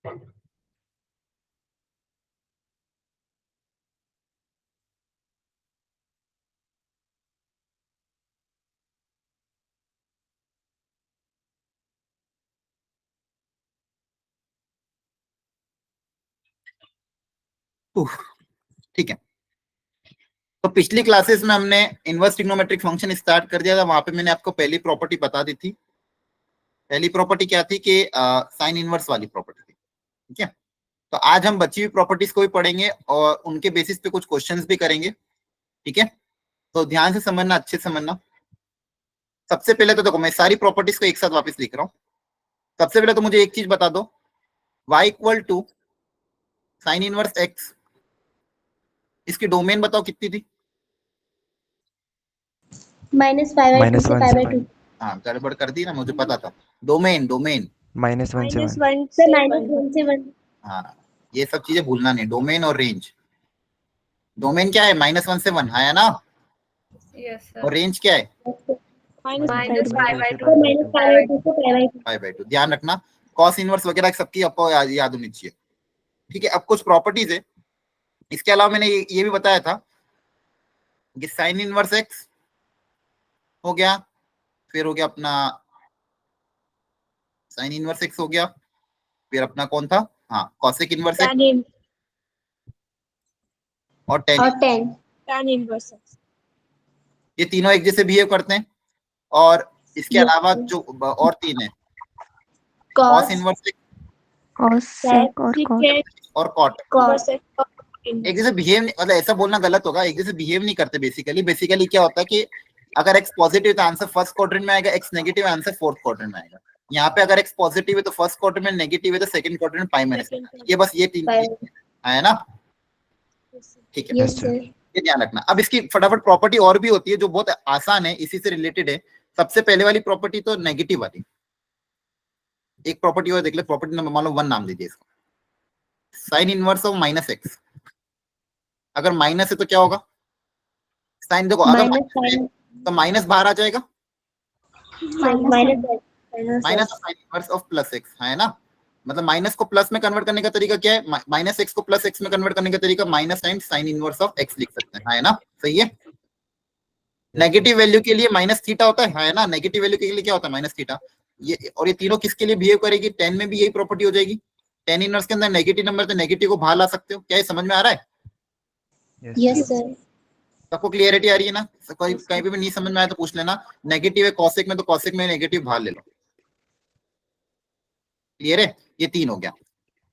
ठीक है, तो पिछली क्लासेस में हमने इनवर्स ट्रिग्नोमेट्रिक फंक्शन स्टार्ट कर दिया था। वहां पे मैंने आपको पहली प्रॉपर्टी बता दी थी। पहली प्रॉपर्टी क्या थी कि साइन इनवर्स वाली प्रॉपर्टी थी। ठीक है, तो आज हम बची हुई प्रॉपर्टीज को भी पढ़ेंगे और उनके बेसिस पे कुछ क्वेश्चंस भी करेंगे। ठीक है, तो ध्यान से समझना, अच्छे से समझना। सबसे पहले तो देखो, मैं सारी प्रॉपर्टीज को एक साथ वापस लिख रहा हूँ। सबसे पहले तो मुझे एक चीज बता दो, y equal to sine inverse x, इसकी डोमेन बताओ कितनी थी? -5/2 से π/2। हाँ, गड़बड़ कर दी ना, मुझे पता था। डोमेन डोमेन -1 से 1। -1 से 1। हाँ, ये सब चीजें भूलना नहीं, डोमेन और रेंज। डोमेन क्या है? -1 से 1, है ना? यस और सर। रेंज क्या है? -5/2 से π/2। ध्यान रखना, कॉस इनवर्स वगैरह सबकी आपको याद होनी चाहिए। ठीक है, अब कुछ प्रॉपर्टीज है। इसके अलावा मैंने ये भी बताया था कि साइन इनवर्स एक्स हो गया, फिर हो गया अपना साइन इनवर्स एक्स हो गया, फिर अपना कौन था? हाँ, कॉसेक इनवर्स एक्स और टेन। tan inverse x। ये तीनों एक जैसे बिहेव करते हैं। और इसके अलावा जो और तीन है, cos inverse x cos sec और cot। और कॉट, cos एक जैसे बिहेव, मतलब ऐसा बोलना गलत होगा, एक जैसे बिहेव नहीं करते। बेसिकली क्या होता है कि अगर एक्स पॉजिटिव तो आंसर फर्स्ट क्वाड्रेंट में आएगा, x negative answer fourth quadrant में आएगा। यहाँ पे अगर एक्स पॉजिटिव है तो फर्स्ट क्वाड्रेंट में, नेगेटिव है तो सेकंड क्वाड्रेंट में पाई माइनस। ये बस ये तीन है ना? ठीक है, ये ध्यान रखना। अब इसकी फटाफट प्रॉपर्टी और भी होती है जो बहुत आसान है, इसी से रिलेटेड है। सबसे पहले वाली प्रॉपर्टी तो नेगेटिव वाली एक प्रॉपर्टी और देख ले। प्रॉपर्टी नंबर मान लो 1 नाम दीजिए इसको, साइन इनवर्स ऑफ -x। अगर माइनस है तो क्या होगा? साइन देखो, अगर तो माइनस बाहर आ जाएगा, minus sign inverse of +x, है ना? मतलब माइनस को प्लस में कन्वर्ट करने का तरीका क्या है? -x को +x में कन्वर्ट करने का तरीका minus sign inverse of x लिख सकते हैं, है ना? सही है। नेगेटिव वैल्यू के लिए माइनस थीटा होता है ना? नेगेटिव वैल्यू के लिए क्या होता है? Minus theta. ये और ये तीनों किसके लिए बिहेव करेगी? 10 में भी यही प्रॉपर्टी हो जाएगी। 10 इनवर्स के अंदर नेगेटिव नंबर, तो नेगेटिव को बाहर ला सकते हो। क्या ये समझ में आ रहा है? Yes sir. सबको क्लियरिटी आ रही है ना? कोई कहीं पे भी नहीं समझ में आया तो पूछ लेना। नेगेटिव है कॉसेक में, तो कॉसेक में नेगेटिव बाहर ले लो। क्लियर है? ये 3 हो गया।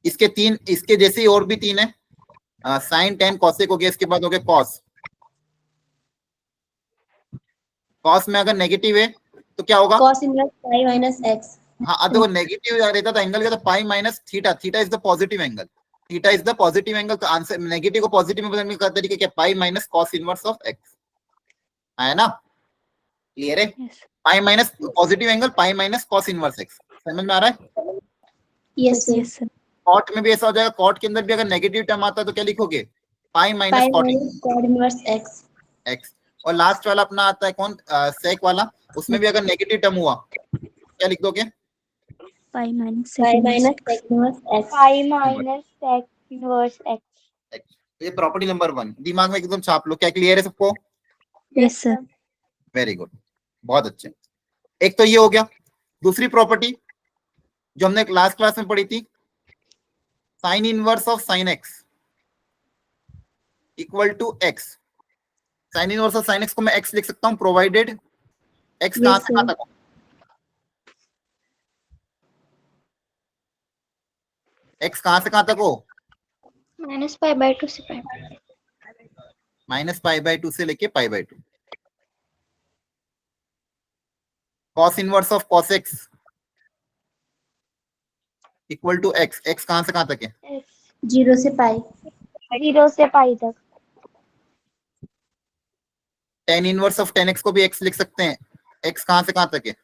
इसके जैसे ही और भी 3 है। साइन टेन कॉसेक हो गया, इसके बाद हो गया कॉस। कॉस में अगर नेगेटिव है तो क्या होगा? cos inverse pi minus x। हाँ, तो नेगेटिव रहता था एंगल का, तो pi minus theta. Theta is the positive angle. Theta is the positive angle. तो आंसर नेगेटिव को पॉजिटिव में बदलने का तरीका क्या? Pi minus cos inverse of x, है ना? क्लियर है? Pi minus positive angle, pi minus cos inverse x. समझ में आ रहा है? Yes sir. कॉट में भी ऐसा हो जाएगा। कॉट के अंदर भी अगर नेगेटिव टर्म आता है तो क्या लिखोगे? Pi minus cot inverse x। X. और लास्ट वाला अपना आता है कौन? सेक वाला। उसमें भी अगर नेगेटिव टर्म हुआ क्या लिख दोगे? Pi minus sec inverse x। Pi minus sec inverse x। तो ये प्रॉपर्टी नंबर 1 दिमाग में एकदम छाप लो। क्या क्लियर है सबको? Yes sir. वेरी गुड, बहुत अच्छे। एक तो ये हो गया। दूसरी प्रॉपर्टी जो हमने लास्ट क्लास में पढ़ी थी, sine inverse of sine x equal to x. Sine inverse of sine x को मैं एक्स लिख सकता हूं, प्रोवाइडेड एक्स कहां से कहां तक हो? एक्स कहां से कहां तक हो? -π/2 से π/2। -π/2 से लेके π/2। Cos inverse of cos x equal to x. X कहां से कहां तक है? 0 से पाई। 0 से पाई तक। टेन इनवर्स ऑफ 10x को भी x लिख सकते हैं। x कहां से कहां तक है?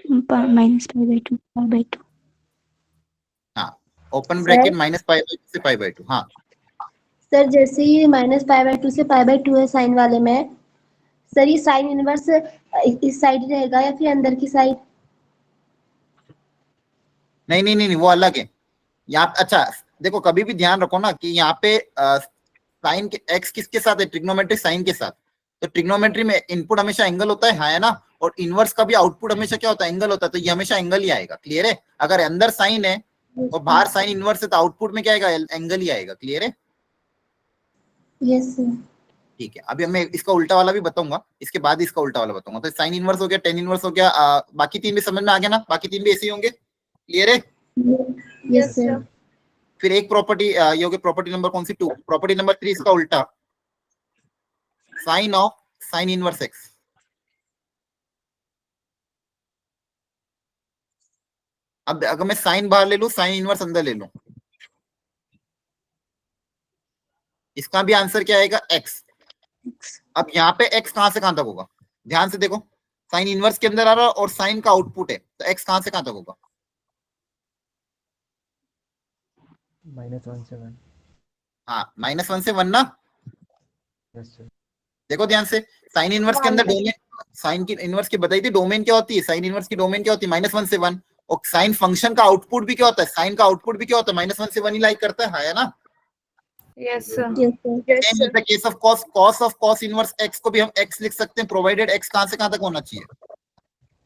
-π/2 हाँ, ओपन ब्रैकेट -π/2 से π/2। हाँ सर, जैसे ही -π/2 से π/2 है साइन वाले में, सर ये साइन इनवर्स इस साइड रहेगा या फिर अंदर की साइड? नहीं, वो अलग है। यहाँ अच्छा देखो, कभी भी ध्यान रखो ना कि यहाँ पे साइन के एक्स किसके साथ है, ट्रिग्नोमेट्रिक साइन के साथ। तो ट्रिग्नोमेट्री में इनपुट हमेशा एंगल होता है, हाँ है ना, और इनवर्स का भी आउटपुट हमेशा क्या होता है, एंगल होता है, तो ये हमेशा एंगल ही आएगा। क्लियर है? अगर अंदर साइन है और बाहर साइन इनवर्स है तो आउटपुट में क्या आएगा, एंगल ही आएगा। क्लियर है? Yes sir. ठीक है, अभी मैं इसका उल्टा वाला भी बताऊंगा, इसके बाद इसका उल्टा वाला बताऊंगा। तो साइन इनवर्स हो गया, टेन इनवर्स हो गया, बाकी तीन भी समझ में आ गया ना, बाकी तीन भी ऐसे ही होंगे। क्लियर है? Yes sir. फिर एक प्रॉपर्टी ये हो गई, प्रॉपर्टी नंबर कौन सी, 2। प्रॉपर्टी नंबर 3 इसका उल्टा, sine of sine inverse x. अब अगर मैं साइन बाहर ले लूं, साइन इनवर्स अंदर ले लूं, इसका भी आंसर क्या आएगा, एक्स। अब यहाँ पे एक्स कहां से कहां तक होगा, ध्यान से देखो, साइन इनवर्स के अंदर आ रहा है और साइन का आउटपुट है, तो एक्स कहां से कहां तक होगा, -1 से 1। हाँ -1 से 1 ना। Yes sir. देखो ध्यान से, साइन इनवर्स के अंदर डोमेन, साइन की इनवर्स की बताई थी डोमेन क्या होती है, साइन इनवर्स की डोमेन क्या होती है, -1 से 1। और साइन फंक्शन का आउटपुट भी क्या होता है, साइन का आउटपुट भी क्या होता है, -1 से 1 ही लाइक करता है ना। Yes, sir. Yes sir. Yes, in the case of cos, cos of cos inverse x को भी हम x लिख सकते हैं, प्रोवाइडेड x कहां से कहां तक होना चाहिए,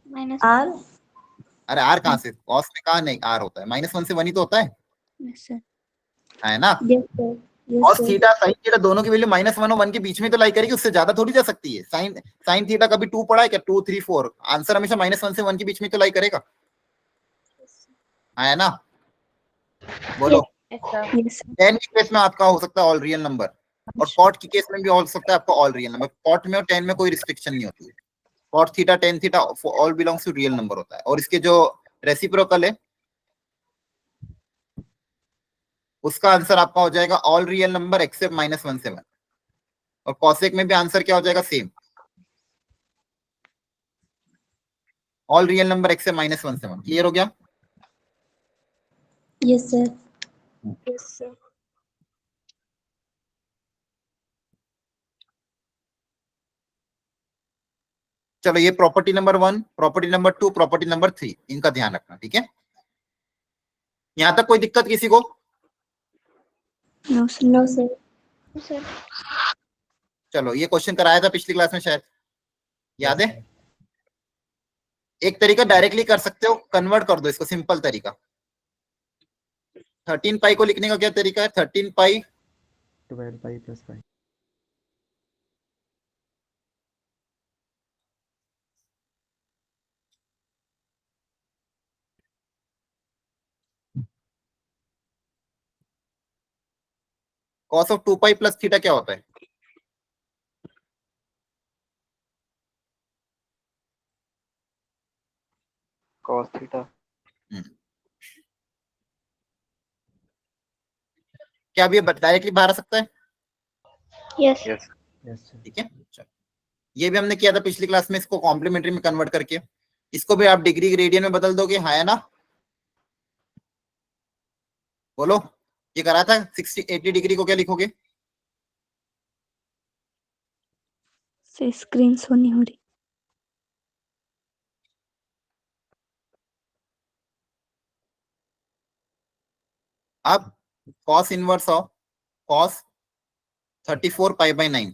Minus. आर। अरे r कहां से, cos में कहां नहीं r होता है, -1 से 1 ही तो होता Yes, sir. है ना। Yes sir. cos theta sine theta दोनों की वैल्यू -1 और 1 के बीच में तो लाई करेगी, उससे ज्यादा थोड़ी जा सकती है। साइन साइन थीटा कभी 2 पढ़ा है क्या, 2 3 4, आंसर हमेशा -1 से 1 के बीच में तो लाई करेगा, है ना। बोलो। Yes, sir. Yes, sir. tan के केस में आपका हो सकता है ऑल रियल नंबर, और cot के केस में भी हो सकता है आपका ऑल रियल नंबर। cot में और tan में कोई रिस्ट्रिक्शन नहीं होती है, cot theta tan theta all belongs to real number होता है। और इसके जो रेसिप्रोकल है उसका आंसर आपका हो जाएगा ऑल रियल नंबर एक्सेप्ट -1 से 1। और cosec में भी आंसर क्या हो जाएगा, same, all real number except -1 से 1। क्लियर हो गया? Yes sir. Yes, sir. चलो, ये property number 1, property number 2, property number 3, इनका ध्यान रखना। ठीक है, यहां तक कोई दिक्कत किसी को? No, sir. No sir. Sir. चलो, ये क्वेश्चन कराया था पिछली क्लास में शायद, याद है? एक तरीका डायरेक्टली कर सकते हो, कन्वर्ट कर दो इसको, सिंपल तरीका। 13 पाई को लिखने का क्या तरीका है, 13 पाई 12 पाई + 5। cos of 2 pi plus theta क्या होता है, cos थीटा। क्या अब ये डायरेक्टली बाहर आ सकता है? Yes. यस। Yes sir. ठीक है, चलो, ये भी हमने किया था पिछली क्लास में, इसको कॉम्प्लीमेंट्री में कन्वर्ट करके। इसको भी आप डिग्री रेडियन में बदल दोगे, है ना। बोलो, ये करा था 60 80 डिग्री को क्या लिखोगे, से स्क्रीन शो नहीं हो रही। अब cos inverse of cos 34 pi by 9,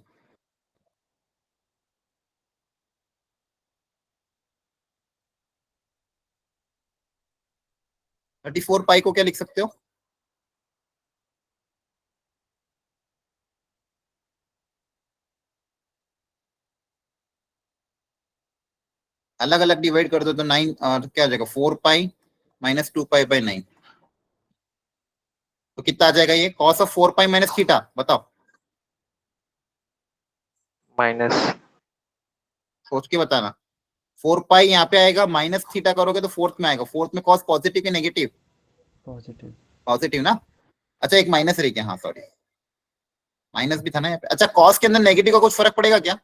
thirty four pi को क्या लिख सकते हो, अलग अलग डिवाइड कर दो तो 9 तो क्या आ जाएगा, 4 पाई माइनस 2 पाई बाय 9, तो कितना आ जाएगा ये, cos of 4 pi minus theta, बताओ, माइनस सोच के बताना। 4 पाई यहाँ पे आएगा, माइनस थीटा करोगे तो फोर्थ में आएगा, फोर्थ में cos पॉजिटिव या नेगेटिव, पॉजिटिव। पॉजिटिव ना। अच्छा, एक माइनस रह गया, हाँ सॉरी, माइनस भी था ना यहाँ पे। अच्छा, cos के अंदर नेगेटिव का कुछ फर्क पड़ेगा क्या,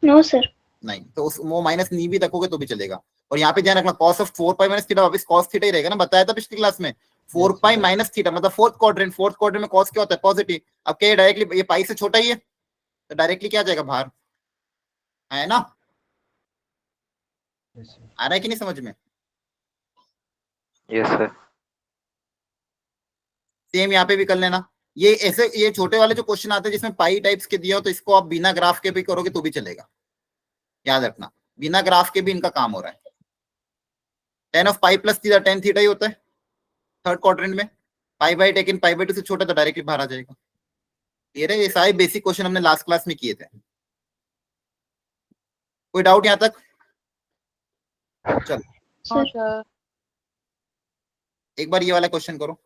No, sir. नहीं, तो उस वो माइनस नहीं भी रखोगे तो भी चलेगा। और यहाँ पे ध्यान रखना, cos of 4 pi minus theta वापस cos थीटा ही रहेगा ना, बताया था पिछली क्लास में। 4 पाई माइनस थीटा मतलब फोर्थ क्वाड्रेंट, फोर्थ क्वाड्रेंट में cos क्या होता है, पॉजिटिव। अब क्या डायरेक्टली ये पाई से छोटा ही है, तो डायरेक्टली क्या आ जाएगा बाहर, है ना। Yes sir. आ रहा है कि नहीं समझ में? Yes sir. सेम यहाँ पे भी कर लेना। ये ऐसे ये छोटे वाले जो क्वेश्चन आते हैं जिसमें पाई टाइप्स के दिया हो, तो इसको आप बिना ग्राफ के भी करोगे तो भी चलेगा, याद रखना, बिना ग्राफ के भी इनका काम हो रहा है। Tan of pi plus theta, tan theta ही होता है थर्ड क्वाड्रेंट में। पाई बाई टेकिन पाई बाई 2 से छोटा तो डायरेक्टली बाहर आ जाएगा। ये सारे बेसिक क्वेश्चन हमने लास्ट क्लास में किए थे। कोई डाउट यहाँ तक? चलो सर एक बार ये वाला क्वेश्चन करो।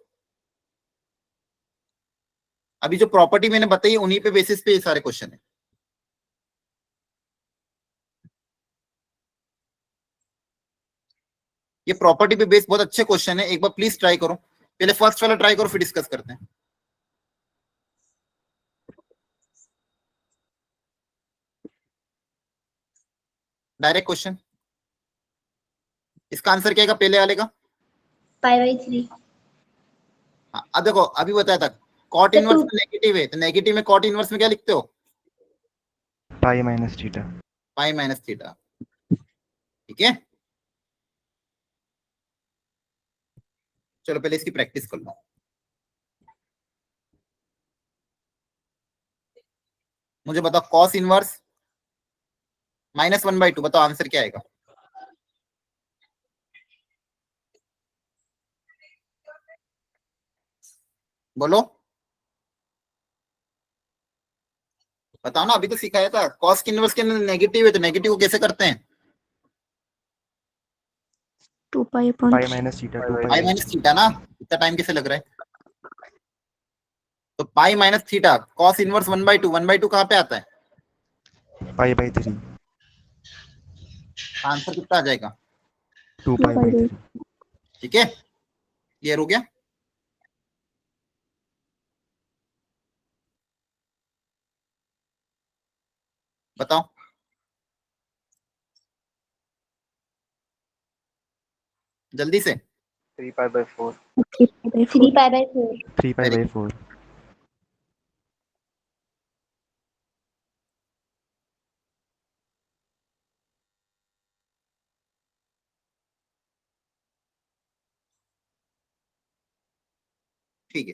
अभी जो प्रॉपर्टी मैंने बताई है उन्हीं पे बेसिस पे ये सारे क्वेश्चन है। ये प्रॉपर्टी पे बेस बहुत अच्छे क्वेश्चन है, एक बार प्लीज ट्राई करो। पहले फर्स्ट वाला ट्राई करो फिर डिस्कस करते हैं। डायरेक्ट क्वेश्चन, इसका आंसर क्या आएगा पहले वाले का? π/3। हाँ, अब देखो अभी बताया था कॉट तो इनवर्स two- नेगेटिव है, तो नेगेटिव में कॉट इनवर्स में क्या लिखते हो? पाई माइनस थीटा। पाई माइनस थीटा, ठीक है। चलो पहले इसकी प्रैक्टिस कर लो। मुझे बताओ कॉस इनवर्स -1/2, बताओ आंसर क्या आएगा? बोलो बताओ ना, अभी तो सिखाया था। कॉस की इनवर्स के नेगेटिव है तो नेगेटिव को कैसे करते हैं? 2 pi pi minus theta, two pi pi minus theta ना, इतना टाइम कैसे लग रहा है? तो pi minus theta cos inverse 1/2, 1/2 कहाँ पे आता है? π/3, आंसर कितना आ जाएगा? 2π/3। ठीक है, क्लियर हो गया? बताओ जल्दी से। 3π/4। 3 पाई बाई 4। 3π/4। ठीक है,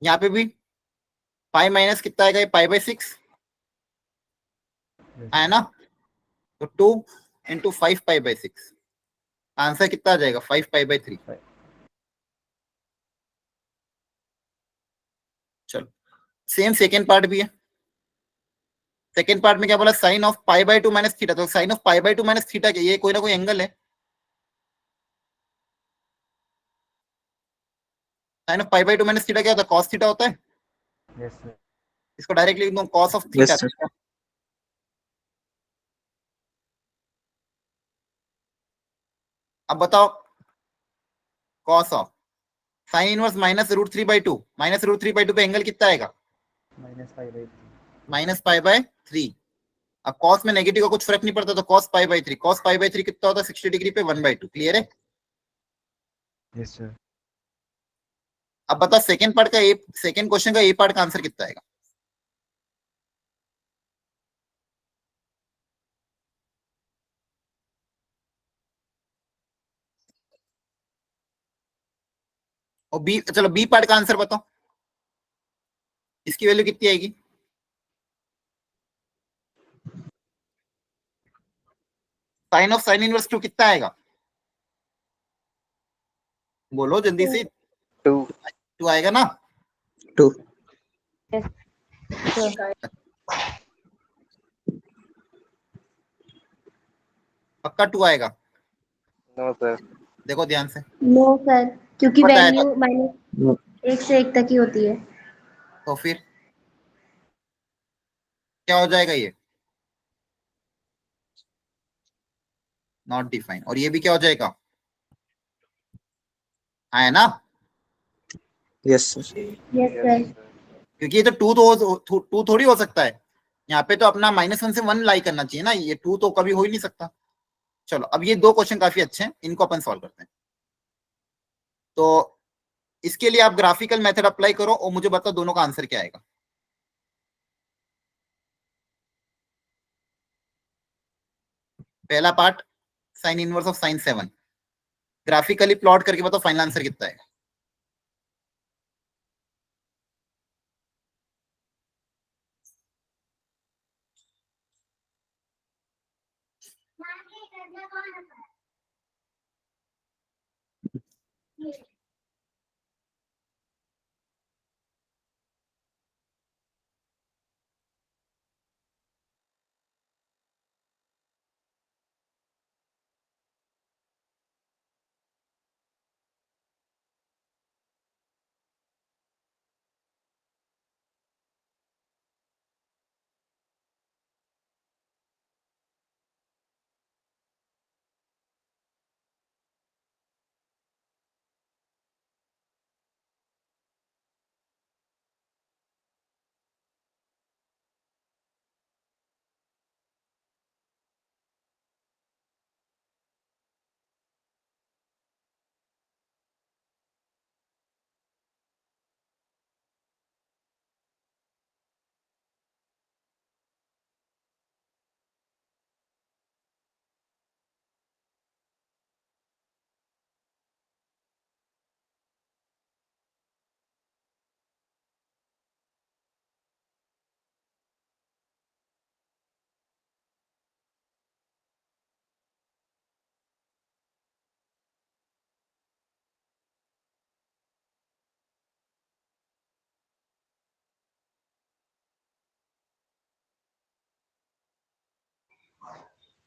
यहाँ पे भी पाई माइनस कितना आएगा? ये π/6 आया ना, तो 2 × 5π/6 आंसर कितना आ जाएगा? 5π/3। चलो सेम सेकेंड पार्ट भी है। सेकेंड पार्ट में क्या बोला? साइन ऑफ π/2 माइनस थीटा, तो साइन ऑफ π/2 माइनस थीटा क्या? ये कोई ना कोई एंगल है। साइन ऑफ π/2 माइनस थीटा क्या होता है? कॉस थीटा होता है। Yes sir. इसको डायरेक्टली लिख दो कॉस ऑफ थीटा। अब बताओ कॉस ऑफ साइन इनवर्स -√3/2, -√3/2 पे एंगल कितना आएगा? -π/3। -π/3। अब कॉस में नेगेटिव का कुछ फर्क नहीं पड़ता, तो cos π/3, cos π/3 कितना होता है? 60 डिग्री पे 1/2। क्लियर है? Yes sir. अब बता सेकंड पार्ट का, सेकंड क्वेश्चन का ए पार्ट का आंसर कितना आएगा? और बी, चलो बी पार्ट का आंसर बताओ, इसकी वैल्यू कितनी आएगी? साइन ऑफ साइन इनवर्स 2 कितना आएगा? बोलो जल्दी से। 2। 2 आएगा ना? 2। पक्का 2 आएगा? No sir. देखो ध्यान से। नो सर, क्योंकि बताया वैल्यू -1 से 1 तक ही होती है। तो फिर क्या हो जाएगा? ये नॉट डिफाइन, और ये भी क्या हो जाएगा? है ना? Yes sir. Yes sir. क्योंकि ये तो 2 थोड़ी हो सकता है। यहाँ पे तो अपना -1 से 1 लाई करना चाहिए ना, ये 2 तो कभी हो ही नहीं सकता। चलो अब ये दो क्वेश्चन काफी अच्छे हैं, इनको अपन सॉल्व करते हैं। तो इसके लिए आप ग्राफिकल मेथड अप्लाई करो और मुझे बताओ दोनों का आंसर क्या आएगा। पहला part sign inverse of sign 7, graphically plot करके बताओ फाइनल आंसर कितना है।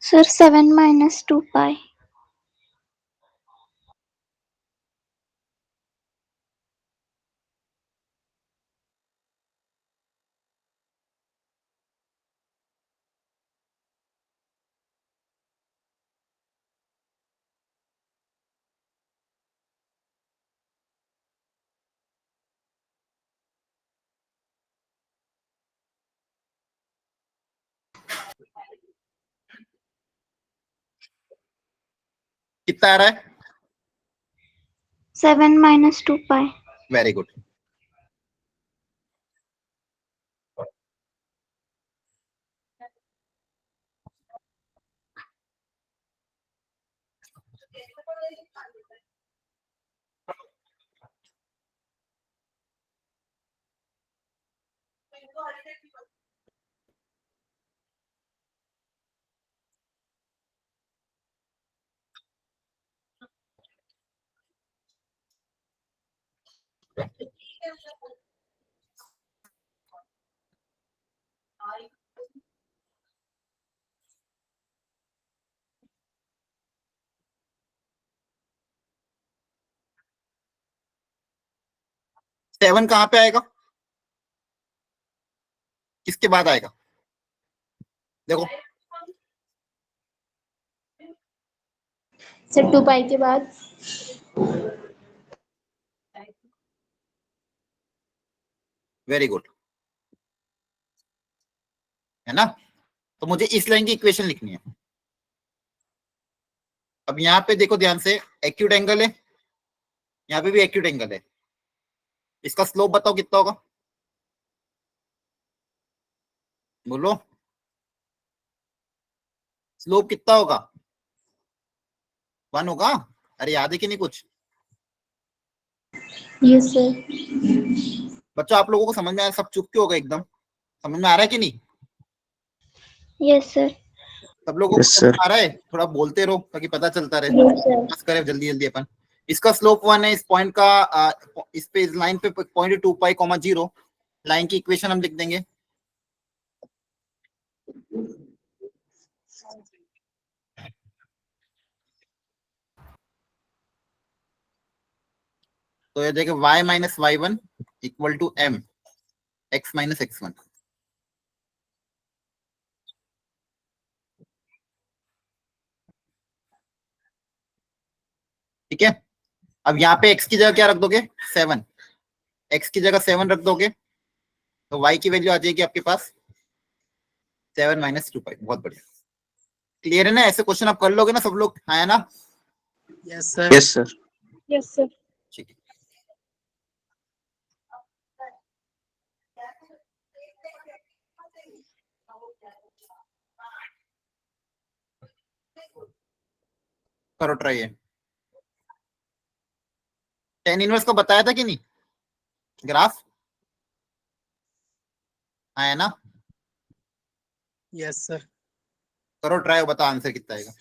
Sir, 7 minus 2 pi. कितना आ रहा है? 7 minus 2 pi. Very good. Seven कहाँ पे आएगा, किसके बाद आएगा? देखो सर 2 पाई के बाद। वेरी गुड, है ना? तो मुझे इस लाइन की इक्वेशन लिखनी है। अब यहाँ पे देखो ध्यान से, एक्यूट एंगल है, यहाँ पे भी एक्यूट एंगल है। इसका स्लोप बताओ कितना होगा, बोलो स्लोप कितना होगा? 1 होगा। अरे याद है कि नहीं कुछ यस सर। बच्चों? आप लोगों को समझ में आया? सब चुप क्यों हो गए एकदम? समझ में आ रहा है कि नहीं? Yes, sir. सब लोगों को Yes, समझ sir. में आ रहा है? थोड़ा बोलते रहो ताकि पता चलता रहे, यस सर। बस करें जल्दी जल्दी अपन। इसका स्लोप 1 है, इस पॉइंट का इस पे इस लाइन पे पॉइंट 2 पाई कॉमा 0। लाइन की इक्वेशन हम लिख देंगे। तो ये देखिए y minus y1 equal to m x minus x1। ठीक है, अब यहाँ पे x की जगह क्या रख दोगे? 7। x की जगह 7 रख दोगे तो y की वैल्यू आ जाएगी आपके पास 7 माइनस 2 पाई। बहुत बढ़िया, क्लियर है ना? ऐसे क्वेश्चन आप कर लोगे ना सब लोग, है ना? Yes, sir. Yes, sir. Yes, sir. ठीक है। करो ट्राई है। टेन इनवर्स को बताया था कि नहीं ग्राफ? है ना? Yes, sir. करो ट्राई, बता आंसर कितना आएगा।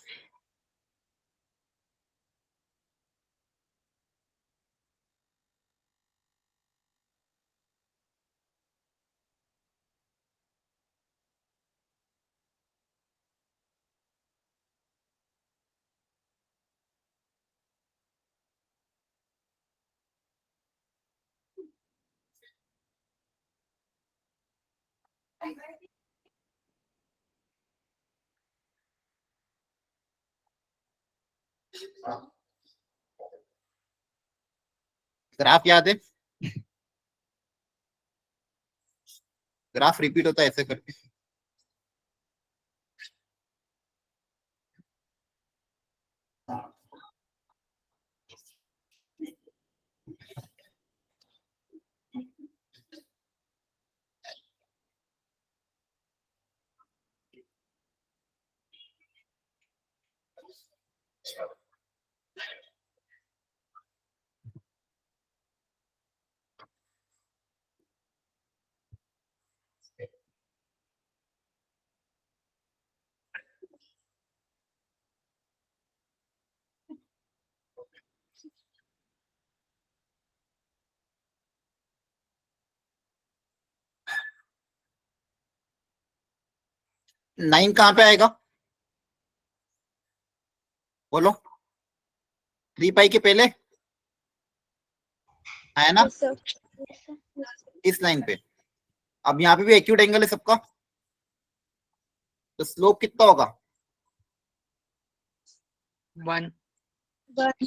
ग्राफ याद है? ग्राफ रिपीट होता है ऐसे करके। नाइन कहाँ पे आएगा बोलो? 3 पाई के पहले है ना? Yes, sir. Yes, sir. इस लाइन पे। अब यहाँ पे भी एक्यूट एंगल है सबका, तो स्लोप कितना होगा? 1. One.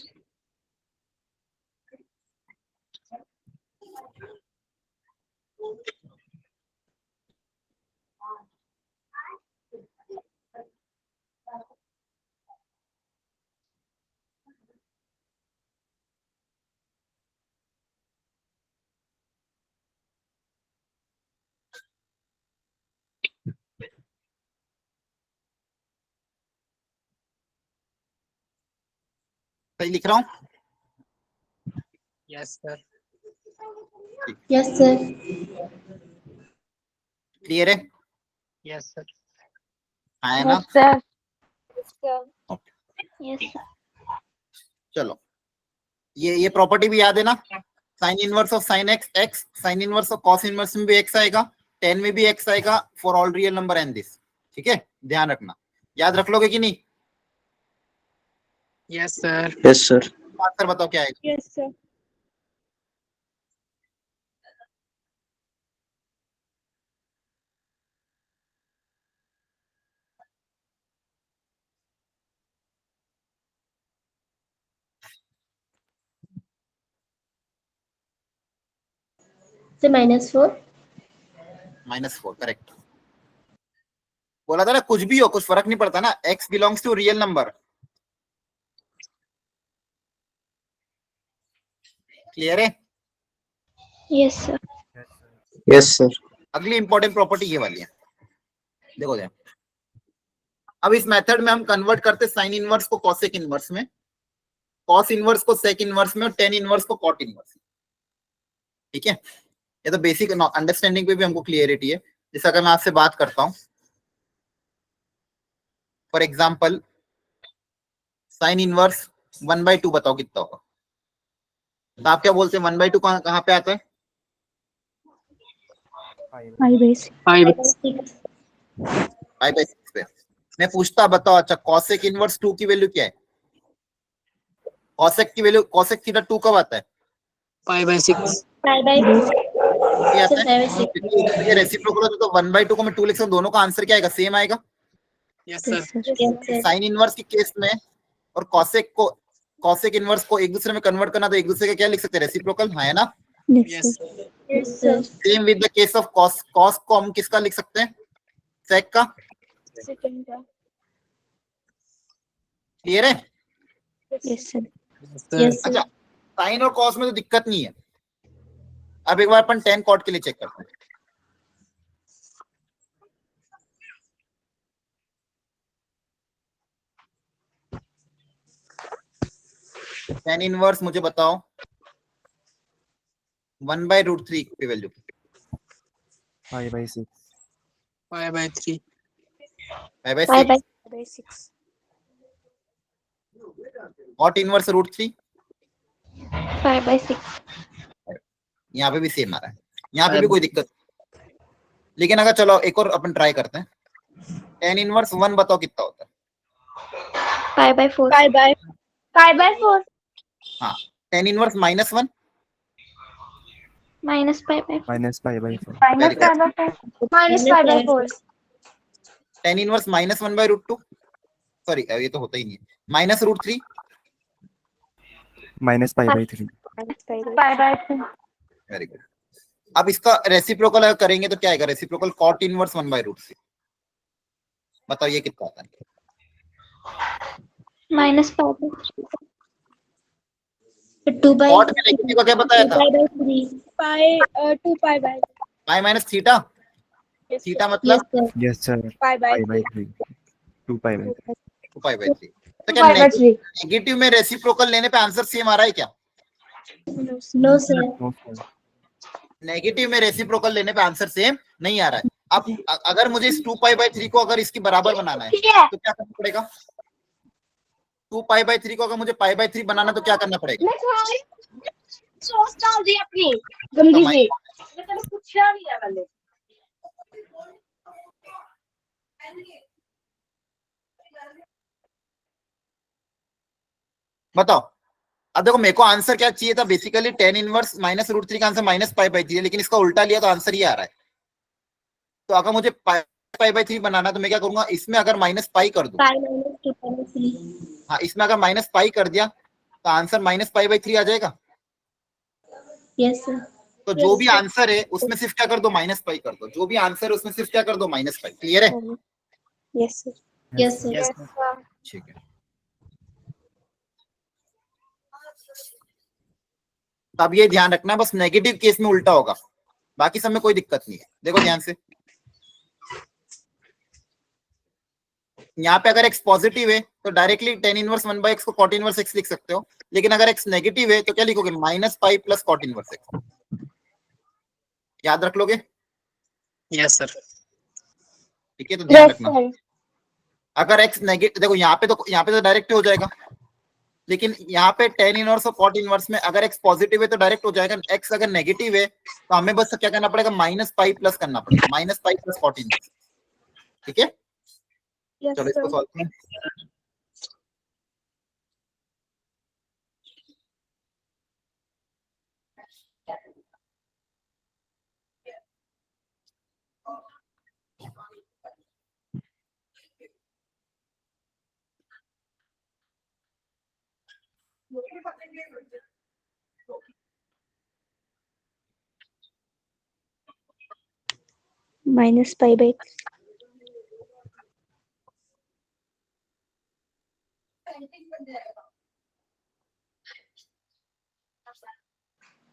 सही लिख रहा हूँ? Yes, sir. Yes sir. Clear है? Yes, sir. है ना? sir. Yes, sir. Yes, sir. चलो, ये प्रॉपर्टी भी याद है ना? Sign inverse of sine x x, sine inverse of cos inverse में भी एक्स आएगा, टेन में भी एक्स आएगा for all real number and this. ठीक है, ध्यान रखना। याद रख लोगे कि नहीं? Yes, sir. Yes, sir. Answer बताओ क्या आएगा? Yes, sir. से -4। -4 करेक्ट। बोला था ना, कुछ भी हो कुछ फर्क नहीं पड़ता ना, x belongs to real number. Clear है? Yes, sir. Yes, sir. अगली इंपॉर्टेंट प्रॉपर्टी ये वाली है, देखो ध्यान। अब इस मेथड में हम कन्वर्ट करते साइन इनवर्स को कॉसेक इनवर्स में, कॉस इनवर्स को सेक इनवर्स में, और टेन इनवर्स को कॉट इनवर्स में। ठीक है, ये तो बेसिक अंडरस्टैंडिंग पे भी हमको क्लियरिटी है। जैसे अगर मैं आपसे बात करता हूं, फॉर एग्जाम्पल साइन इनवर्स 1/2 बताओ कितना होगा? तो आप क्या बोलते हैं 1/2 कहाँ पे आता है? 5/6. 5. 5/6 पे। मैं पूछता बताओ, अच्छा कॉसेक इनवर्स 2 की वैल्यू क्या है? कॉसेक की वैल्यू, कॉसेक थीटा 2 कब आता है? 5/6. 5/6. ये आता है। 5/6। क्योंकि ये रेसिप्रोकल होता है, तो 1/2 को मैं 2 लिख सकता हूं, दोनों का आंसर क्या आएगा? सेम आएगा। Yes, sir. Yes, sir. Yes, sir. Sine inverse के केस में और कॉसेक इनवर्स को एक दूसरे में कन्वर्ट करना, तो एक दूसरे का क्या लिख सकते हैं? रेसिप्रोकल, है ना? Yes, Yes, sir. sir. Yes, sir. Same with the case of cos, cos को हम किसका लिख सकते हैं? सेक का। Second. क्लियर है? Yes, sir. Yes, sir. Yes अच्छा, साइन और कॉस में तो दिक्कत नहीं है। अब एक बार अपन टेन कॉट के लिए चेक करते हैं। टेन इनवर्स मुझे बताओ 1/√3 की value pi by 6. pi by 3. Pi by Pi by 6 by 6. Cot inverse √3 pi by 6. यहाँ पे भी सेम आ रहा है, यहाँ पे भी कोई दिक्कत नहीं। लेकिन अगर चलो एक और अपन ट्राई करते हैं, tan इनवर्स 1 बताओ कितना होता है? Pi by 4. Pi by 4. हाँ, tan inverse -1 Minus pi by 4. Minus pi by 4. Minus pi by 4. Minus pi by 4. tan inverse -1/√2 sorry ये तो होता ही नहीं है, -√3 Minus pi by 3. Minus pi by Pi by 3. Very good. अब इसका reciprocal अगर करेंगे तो क्या आएगा? रेसिप्रोकल कॉट इनवर्स 1/√3 बताओ ये कितना आता है? Minus pi by 3. 2 by cot में नेगेटिव का क्या बताया था? pi by 3. Pi 2 pi by. Pi minus theta, theta Yes, मतलब sir. Yes, sir. Pi by Pi by 3. 2 pi by 3. 2π/3। तो क्या नेगेटिव में रेसिप्रोकल लेने पे आंसर सेम आ रहा है क्या? No, sir. No, sir. Negative में रेसिप्रोकल लेने पे आंसर सेम नहीं आ रहा है। अब अगर मुझे इस 2π/3 को अगर इसके बराबर बनाना है तो क्या करना पड़ेगा? 2π/3 को अगर मुझे π/3 बनाना तो क्या करना पड़ेगा? सॉस डाल दी अपनी गंदी सी। तो पूछा नहीं है मैंने। बताओ, अब देखो मेरे को आंसर क्या चाहिए था? बेसिकली tan इनवर्स -√3 का आंसर -π/3 है, लेकिन इसका उल्टा लिया तो आंसर ये आ रहा है। तो अगर मुझे π/3 बनाना तो मैं क्या करूंगा? इसमें अगर -π कर दूं, Pi minus 2 pi by 3. हाँ इसमें अगर -π कर दिया तो आंसर -π/3 आ जाएगा। Yes, sir. तो जो भी आंसर है उसमें सिर्फ क्या कर दो? -π कर दो। जो भी आंसर है उसमें सिर्फ क्या कर दो? -π। क्लियर है? Yes, sir. Yes, sir. Yes. ठीक है। अब ये ध्यान रखना, बस नेगेटिव केस में उल्टा होगा, बाकी सब में कोई दिक्कत नहीं है। देखो ध्यान से, यहाँ पे अगर x पॉजिटिव है तो डायरेक्टली tan इनवर्स 1/x को cot इनवर्स x लिख सकते हो, लेकिन अगर x नेगेटिव है तो क्या लिखोगे? -π प्लस cot इनवर्स x। याद रख लोगे? Yes, sir. ठीक है, तो ध्यान रखना। अगर x नेगेटिव, देखो यहाँ पे तो डायरेक्ट हो जाएगा, लेकिन यहाँ पे tan इनवर्स और cot इनवर्स में अगर x पॉजिटिव है तो डायरेक्ट हो जाएगा। x अगर नेगेटिव है तो हमें बस क्या करना पड़ेगा? -π प्लस करना पड़ेगा, -π प्लस cot इनवर्स। ठीक है, चलो इसको सॉल्व करें। Minus pi by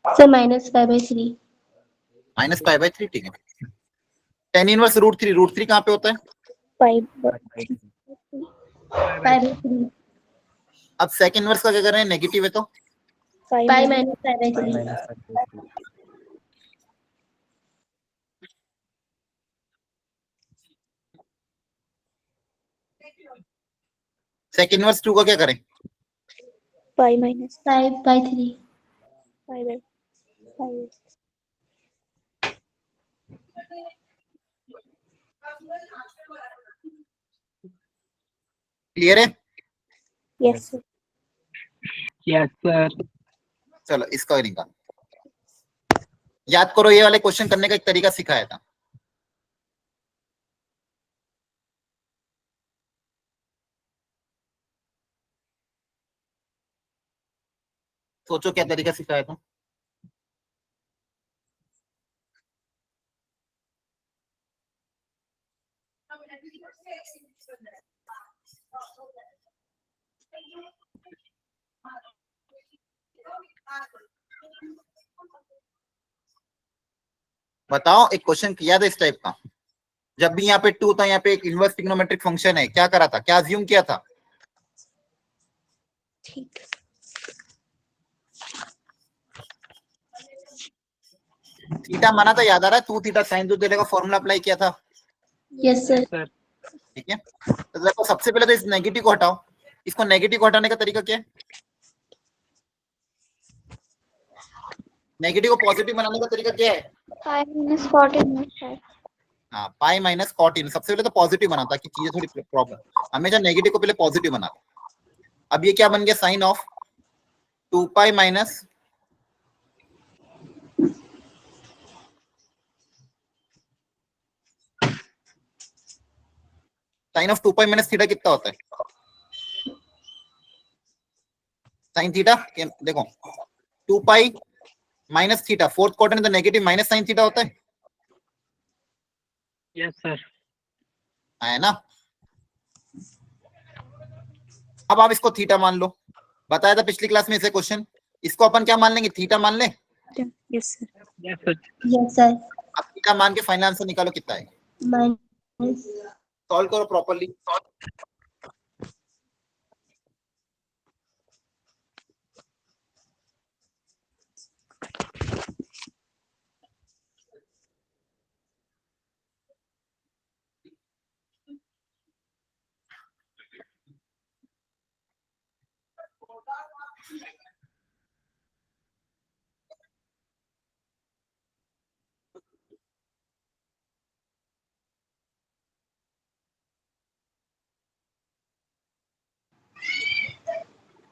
Sir, minus pi by 3. -π/3। ठीक है। tan इनवर्स √3 कहाँ पे होता है? pi by Pi by 3. अब sec इनवर्स का क्या कर रहे हैं? नेगेटिव है तो pi Pi minus minus pi by 3. Minus pi by 3. sec inverse 2 का क्या करें? pi minus Pi by 3. pi by pi by clear है? yes, sir. Yes, sir. चलो इसका निकाल। याद करो, ये वाले क्वेश्चन करने का एक तरीका सिखाया था। सोचो क्या तरीका सिखाया था? बताओ, एक क्वेश्चन किया था इस टाइप का। जब भी यहाँ पे 2 था, यहाँ पे एक इनवर्स ट्रिग्नोमेट्रिक फंक्शन है, क्या करा था? क्या अज्यूम किया था? ठीक थीटा माना था, याद आ रहा है? 2 थीटा साइन 2 थीटा का फॉर्मूला अप्लाई किया था, यस सर। सर ठीक है। तो देखो सबसे पहले तो इस नेगेटिव को हटाओ। इसको नेगेटिव को हटाने का तरीका क्या है? नेगेटिव को पॉजिटिव बनाने का तरीका क्या है? Pi minus 14 minus 5. हाँ, पाई माइनस कॉट इन। सबसे पहले तो पॉजिटिव बनाता कि चीजें थोड़ी प्रॉब्लम, हमेशा नेगेटिव को पहले पॉजिटिव बना। अब ये क्या बन गया? Sine of 2 pi minus sine of 2 pi minus theta कितना होता है? साइन थीटा देखो 2 pi minus theta, fourth quadrant तो नेगेटिव माइनस साइन थीटा होता है, यस सर है ना? अब आप इसको थीटा मान लो। बताया था पिछली क्लास में इसे क्वेश्चन, इसको अपन क्या मान लेंगे? थीटा मान लें। Yes, sir. Yes sir yes sir. अब थीटा मान के फाइनल आंसर निकालो कितना है, माइनस सॉल्व करो प्रॉपर्ली।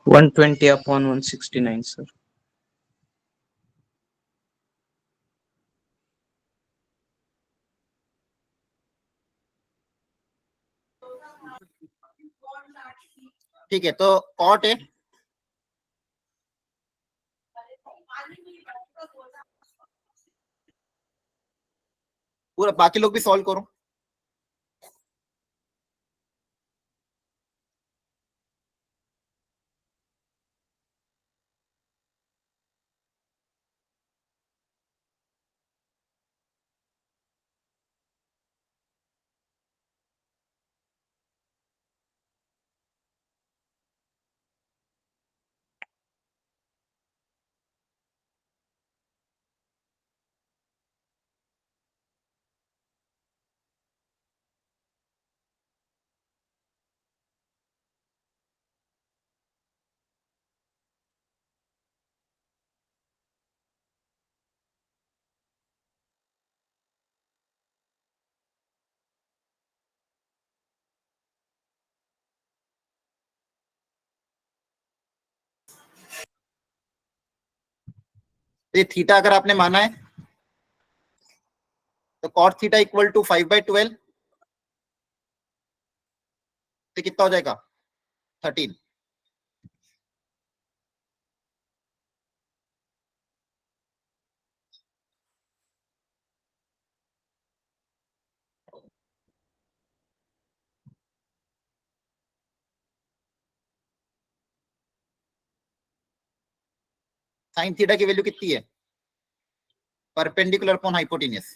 One 120/169 sir. ठीक है, तो कॉट है पूरा, बाकी लोग भी सॉल्व करो। ये थीटा अगर आपने माना है तो कॉट थीटा इक्वल टू 5/12, तो कितना हो जाएगा? 13। साइन थीटा की वैल्यू कितनी है? Perpendicular upon hypotenuse.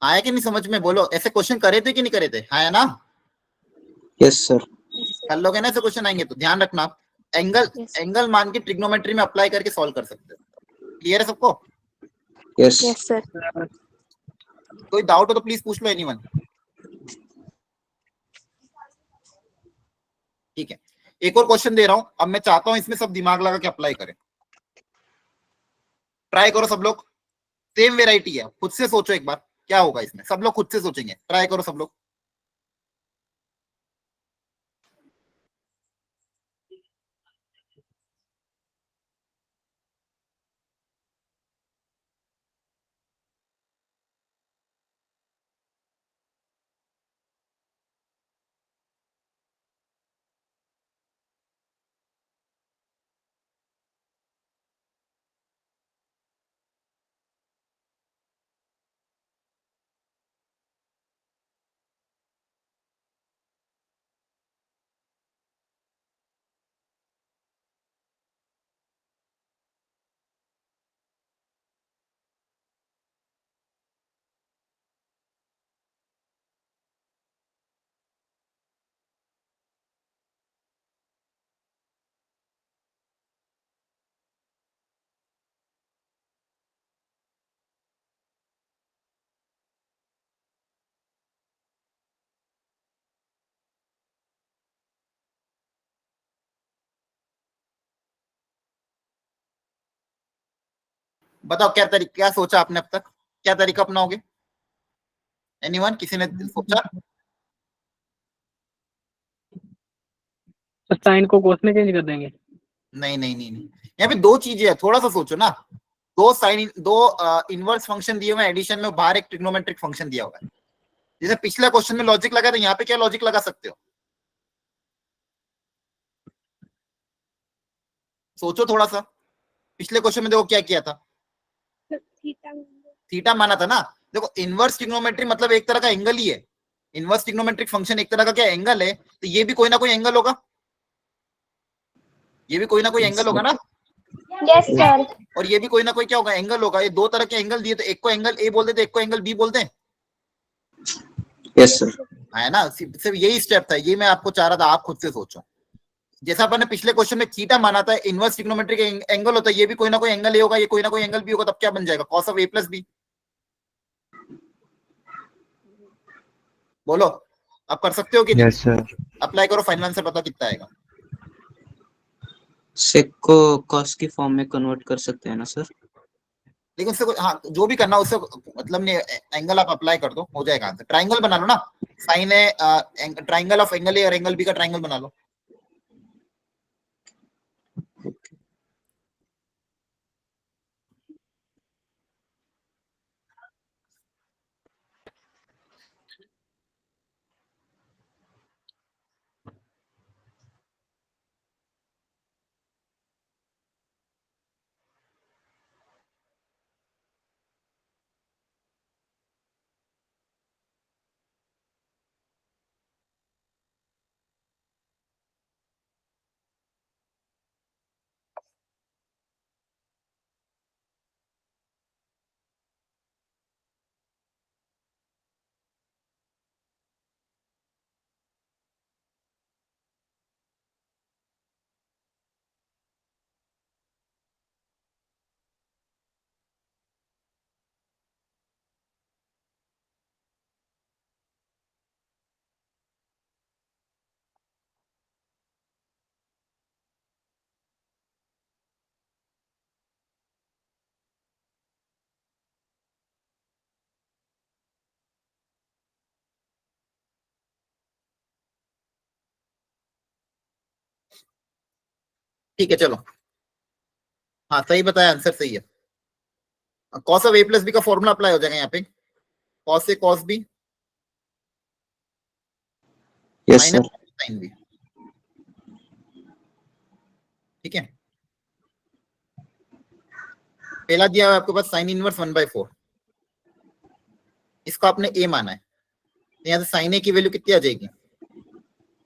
आया कि नहीं समझ में? बोलो, ऐसे क्वेश्चन करे थे कि नहीं करे थे? आया ना? Yes sir Yes, sir. कर लोगे ना ऐसे क्वेश्चन? आएंगे तो ध्यान रखना आप, एंगल Yes. एंगल मान के ट्रिग्नोमेट्री में अप्लाई करके सॉल्व कर सकते हो। क्लियर है सबको? Yes Yes, sir. कोई डाउट हो तो प्लीज पूछ लो एनीवन। ठीक है, एक और क्वेश्चन दे रहा हूं, अब मैं चाहता हूं इसमें सब दिमाग लगा के अप्लाई करें। ट्राई करो सब लोग, सेम वेराइटी है, खुद से सोचो एक बार क्या होगा इसमें। सब लोग खुद से सोचेंगे, ट्राई करो सब लोग। बताओ क्या सोचा आपने अब तक, क्या तरीका अपनाओगे? एनीवन, किसी ने सोचा? तो साइन को कोस में चेंज कर देंगे। नहीं नहीं नहीं नहीं, यहाँ पे दो चीजें है, थोड़ा सा सोचो ना। दो इनवर्स फंक्शन दिए हुए हैं, एडिशन में बाहर एक ट्रिग्नोमेट्रिक फंक्शन दिया हुआ है। जैसे पिछले क्वेश्चन में लॉजिक लगा था, यहाँ पे क्या लॉजिक लगा सकते हो? सोचो थोड़ा सा। पिछले क्वेश्चन में देखो क्या किया था, थीटा माना था ना। देखो इनवर्स ट्रिग्नोमेट्री मतलब एक तरह का एंगल ही है। इनवर्स ट्रिग्नोमेट्रिक फंक्शन एक तरह का क्या एंगल है, तो ये भी कोई ना कोई एंगल होगा, ये भी कोई ना कोई एंगल होगा ना। Yes, sir. और ये भी कोई ना कोई क्या होगा, एंगल होगा। ये दो तरह के एंगल दिए, तो एक को एंगल ए बोलते थे, एक को एंगल बी बोलते हैं, Yes, sir. है ना। सिर्फ यही स्टेप था, ये मैं आपको चाह रहा था, आप खुद से सोचो। जैसा अपन ने पिछले क्वेश्चन में थीटा माना था, इनवर्स ट्रिग्नोमेट्रिक एंगल होता है, ये भी कोई ना कोई एंगल ए होगा, ये कोई ना कोई एंगल बी होगा, तब क्या बन जाएगा? Cos of A plus B. बोलो, आप कर सकते हो कि नहीं? Yes sir. अप्लाई करो, फाइनल आंसर बताओ कितना आएगा। सेक को कॉस की फॉर्म में कन्वर्ट कर सकते हैं ना सर? लेकिन उससे हाँ, जो भी करना उससे मतलब नहीं, एंगल आप अप्लाई कर दो, हो जाएगा आंसर। ट्राइंगल बना लो ना, साइन है, ट्राइंगल ऑफ एंगल ए और एंगल बी का ट्राइंगल बना लो। ठीक है चलो, हाँ सही बताया, आंसर सही है। Cos of A plus B का फॉर्मूला अप्लाई हो जाएगा यहाँ पे, cos A cos B Yes, sir. Minus sine B. ठीक है, पहला दिया हुआ है आपके पास साइन इनवर्स 1/4, इसको आपने ए माना है, तो यहाँ से साइन ए की वैल्यू कितनी आ जाएगी?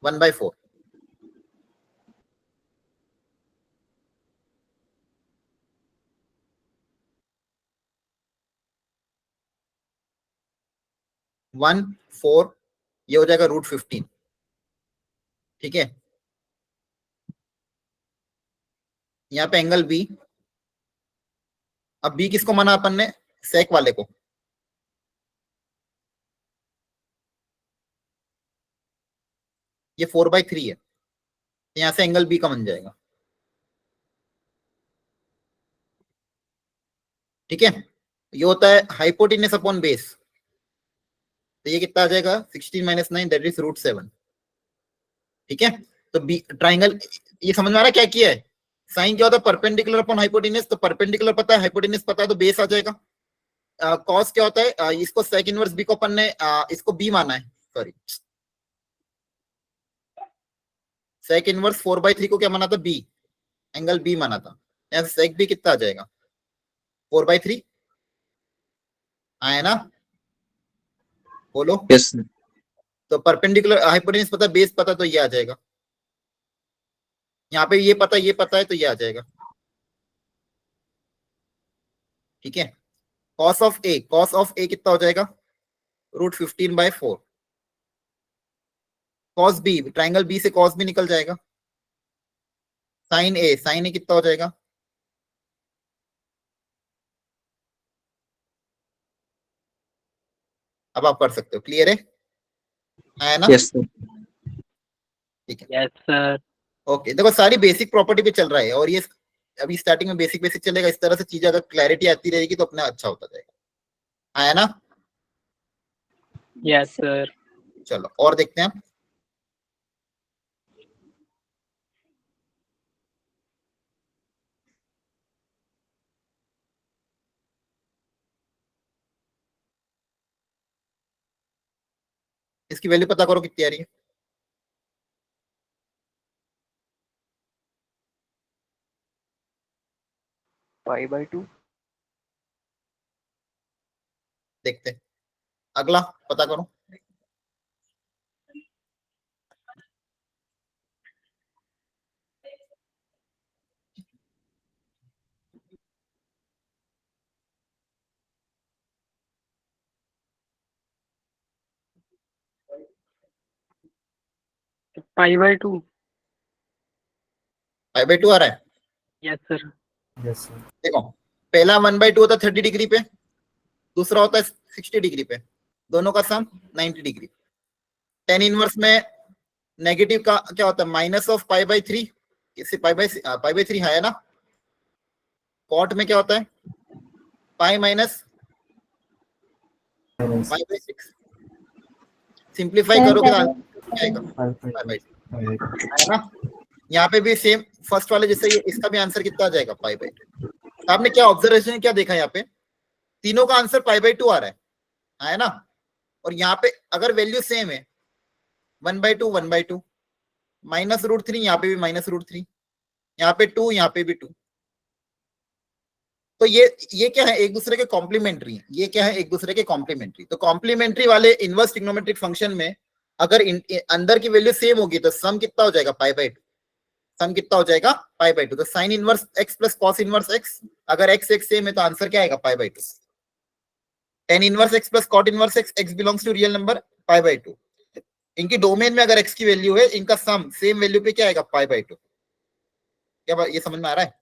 1/4। वन फोर, ये हो जाएगा √15। ठीक है, यहाँ पे एंगल बी, अब बी किसको माना अपन ने? सेक वाले को। ये 4/3 है, तो यहाँ से एंगल बी का बन जाएगा। ठीक है, ये होता है हाइपोटेन्यूस अपॉन बेस, तो ये कितना आ जाएगा? 16 - 9 दैट इज √7। ठीक है, तो बी ट्राइंगल, ये समझ में आ रहा है क्या किया है? साइन क्या होता है? परपेंडिकुलर अपॉन हाइपोटेन्यूस, तो परपेंडिकुलर पता है, हाइपोटेन्यूस पता है, तो बेस आ जाएगा। कॉस क्या होता है? इसको सेक इनवर्स बी को अपन ने इसको बी माना है, सॉरी सेक इनवर्स 4/3 को क्या माना था? बी, एंगल बी माना था। यहाँ से सेक बी कितना आ जाएगा? 4/3 आया ना, बोलो। Yes, sir. तो परपेंडिकुलर हाइपोटेन्यूस पता, बेस पता, तो ये आ जाएगा। यहाँ पे ये पता है, तो ये आ जाएगा। ठीक है, कॉस ऑफ ए कितना हो जाएगा? √15/4। कॉस बी, ट्राइंगल बी से कॉस बी निकल जाएगा। साइन ए कितना हो जाएगा? अब आप कर सकते हो, क्लियर है, आया ना? Yes, sir. ठीक है, यस सर। ओके। देखो सारी बेसिक प्रॉपर्टी पे चल रहा है, और ये अभी स्टार्टिंग में बेसिक बेसिक चलेगा, इस तरह से चीजें अगर क्लैरिटी आती रहेगी तो अपना अच्छा होता जाएगा। आया ना? Yes sir. चलो और देखते हैं। इसकी वैल्यू पता करो कितनी आ रही है। π/2 देखते हैं, अगला पता करो। π/2। π/2 आ रहा है। Yes sir. Yes sir. देखो पहला 1/2 होता है 30 डिग्री पे, दूसरा होता है 60 डिग्री पे, दोनों का सम 90 डिग्री। टेन इनवर्स में नेगेटिव का क्या होता है, माइनस ऑफ π/3, इससे π/3 है ना। कॉट में क्या होता है, पाई माइनस π/6। सिंप्लीफाई करोगे तो आंसर क्या आएगा, π/2 है ना। यहाँ पे भी सेम फर्स्ट वाले जैसे ये, इसका भी आंसर कितना आ जाएगा, π/2। आपने क्या ऑब्जर्वेशन क्या देखा, यहाँ पे तीनों का आंसर π/2 आ रहा है ना। और यहाँ पे अगर वैल्यू सेम है 1/2 1/2, -√3, यहाँ पे भी -√3, यहाँ पे 2, यहाँ पे भी 2। तो ये क्या है, एक दूसरे के कॉम्प्लीमेंट्री। ये क्या है, एक दूसरे के कॉम्प्लीमेंट्री। तो कॉम्प्लीमेंट्री वाले इनवर्स ट्रिग्नोमेट्रिक फंक्शन में अगर अंदर की वैल्यू सेम होगी तो सम कितना हो जाएगा, π/2। सम कितना हो जाएगा, π/2। तो sine inverse x plus cos inverse x, अगर x x सेम है तो आंसर क्या आएगा, π/2। Tan inverse x plus cot inverse x, x belongs to real number, π/2। इनकी डोमेन में अगर x की वैल्यू है, इनका सम सेम वैल्यू पे क्या आएगा, π/2। क्या ये समझ में आ रहा है?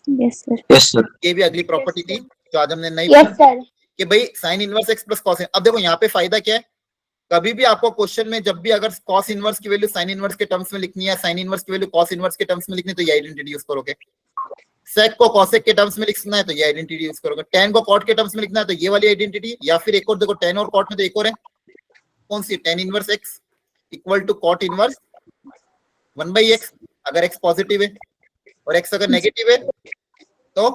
Yes sir. Yes sir. ये भी अगली प्रॉपर्टी थी जो आज हमने नहीं यस सर। कि भाई sign inverse x plus cos. अब देखो यहाँ पे फायदा क्या है, कभी भी आपको क्वेश्चन में जब भी अगर कॉस इनवर्स की वैल्यू साइन इनवर्स के टर्म्स में लिखनी है, साइन इनवर्स की वैल्यू कॉस इनवर्स के टर्म्स में लिखनी है, तो ये आइडेंटिटी यूज करोगे। सेक को कॉसेक के टर्म्स में लिखना है तो ये आइडेंटिटी यूज करोगे। टेन को कॉट के टर्म्स में लिखना है तो ये वाली आइडेंटिटी, या फिर एक और देखो टेन और कॉट में तो एक और है, कौन सी, tan inverse x equal to cot inverse 1/x। अगर x पॉजिटिव है और x अगर नेगेटिव है तो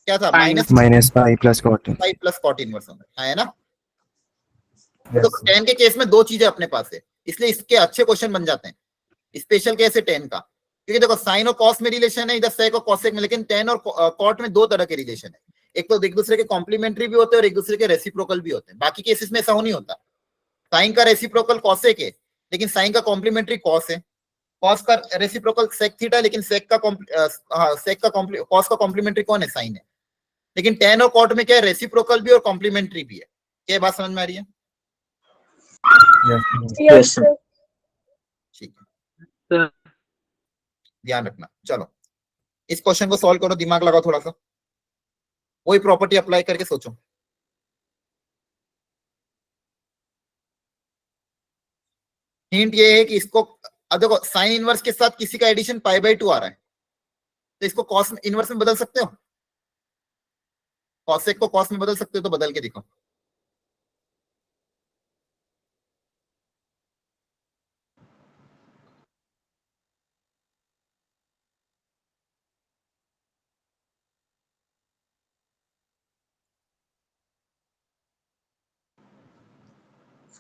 क्या था, -π plus cot. Pi plus cot inverse है ना। तो टेन के केस में दो चीजें अपने पास है, इसलिए इसके अच्छे क्वेश्चन बन जाते हैं। स्पेशल केस है टेन का, क्योंकि देखो साइन और कॉस में रिलेशन है, इधर सेक और कॉसेक में, लेकिन टेन और कॉट में दो तरह के रिलेशन है। एक तो एक दूसरे के कॉम्प्लीमेंट्री भी होते हैं और एक दूसरे के रेसिप्रोकल भी होते हैं। बाकी केसेस में ऐसा हो नहीं होता। साइन का रेसिप्रोकल कॉसेक है लेकिन साइन का कॉम्प्लीमेंट्री कॉस है, कॉस का रेसिप्रोकल सेक थीटा लेकिन सेक का कॉस का कॉम्प्लीमेंट्री कौन है, साइन है। लेकिन टेन और कॉट में क्या है, रेसिप्रोकल भी और कॉम्प्लीमेंट्री भी है। क्या बात समझ में आ रही है? Yes sir. ठीक है, सर ध्यान रखना। चलो इस क्वेश्चन को सॉल्व करो, दिमाग लगाओ थोड़ा सा, वही प्रॉपर्टी अप्लाई करके सोचो। हिंट ये है कि इसको, अब देखो साइन इनवर्स के साथ किसी का एडिशन π/2 आ रहा है, तो इसको कॉस इनवर्स में बदल सकते हो, कॉसेक को कॉस में बदल सकते हो, तो बदल के दिखो।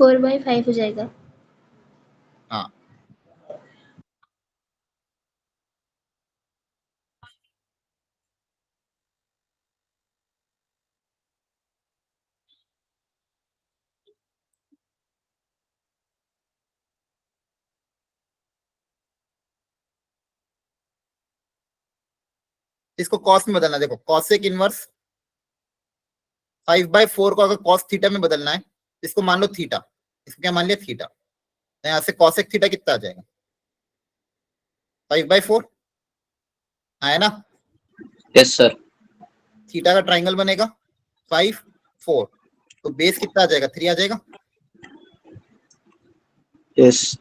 फोर बाई फाइव हो जाएगा। हाँ इसको कॉस में बदलना। देखो कॉसेक इनवर्स 5/4 को अगर कॉस थीटा में बदलना है, इसको मान लो थीटा, इसको क्या मान लिया, थीटा। तो यहाँ से कॉसेक थीटा कितना आ जाएगा, 5/4 है ना। Yes sir. थीटा का ट्राइंगल बनेगा 5 4, तो बेस कितना आ जाएगा, 3 आ जाएगा। यस।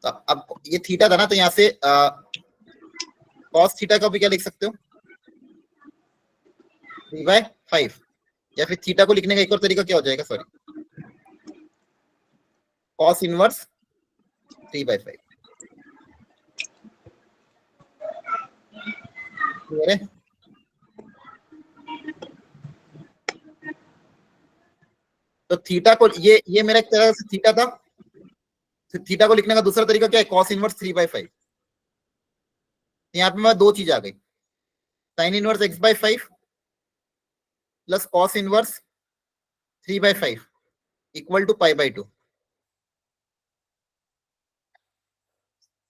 तो अब ये थीटा था ना, तो यहाँ से कॉस थीटा का भी क्या लिख सकते हो 3/5, या फिर थीटा को लिखने का एक और तरीका क्या हो जाएगा, सॉरी, कॉस इनवर्स 3/5। क्लियर है? तो थीटा को ये मेरा एक तरह से थीटा था, थीटा को लिखने का दूसरा तरीका क्या है, कॉस इनवर्स 3/5। यहाँ पे मैं दो चीज आ गई, sine inverse x/5 plus cos inverse 3/5 equal to π/2।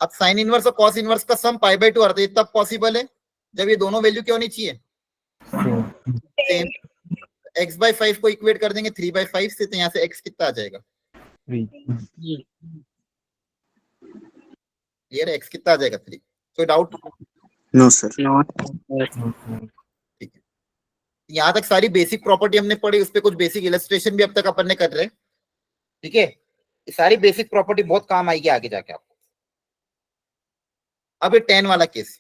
अब साइन इनवर्स और कॉस इनवर्स का सम π/2 आता है, तब पॉसिबल है जब ये दोनों वैल्यू क्या होनी चाहिए, सेम। x/5 को इक्वेट कर देंगे 3/5 से, तो यहाँ से x कितना आ जाएगा, क्लियर है, x कितना आ जाएगा 3। कोई डाउट? No sir. ठीक है, यहाँ तक सारी बेसिक प्रॉपर्टी हमने पढ़ी, उस पर कुछ बेसिक इलस्ट्रेशन भी अब तक अपन ने कर रहे हैं। ठीक है, ये सारी बेसिक प्रॉपर्टी बहुत काम आएगी आगे जाके आपको। अब ये tan वाला केस,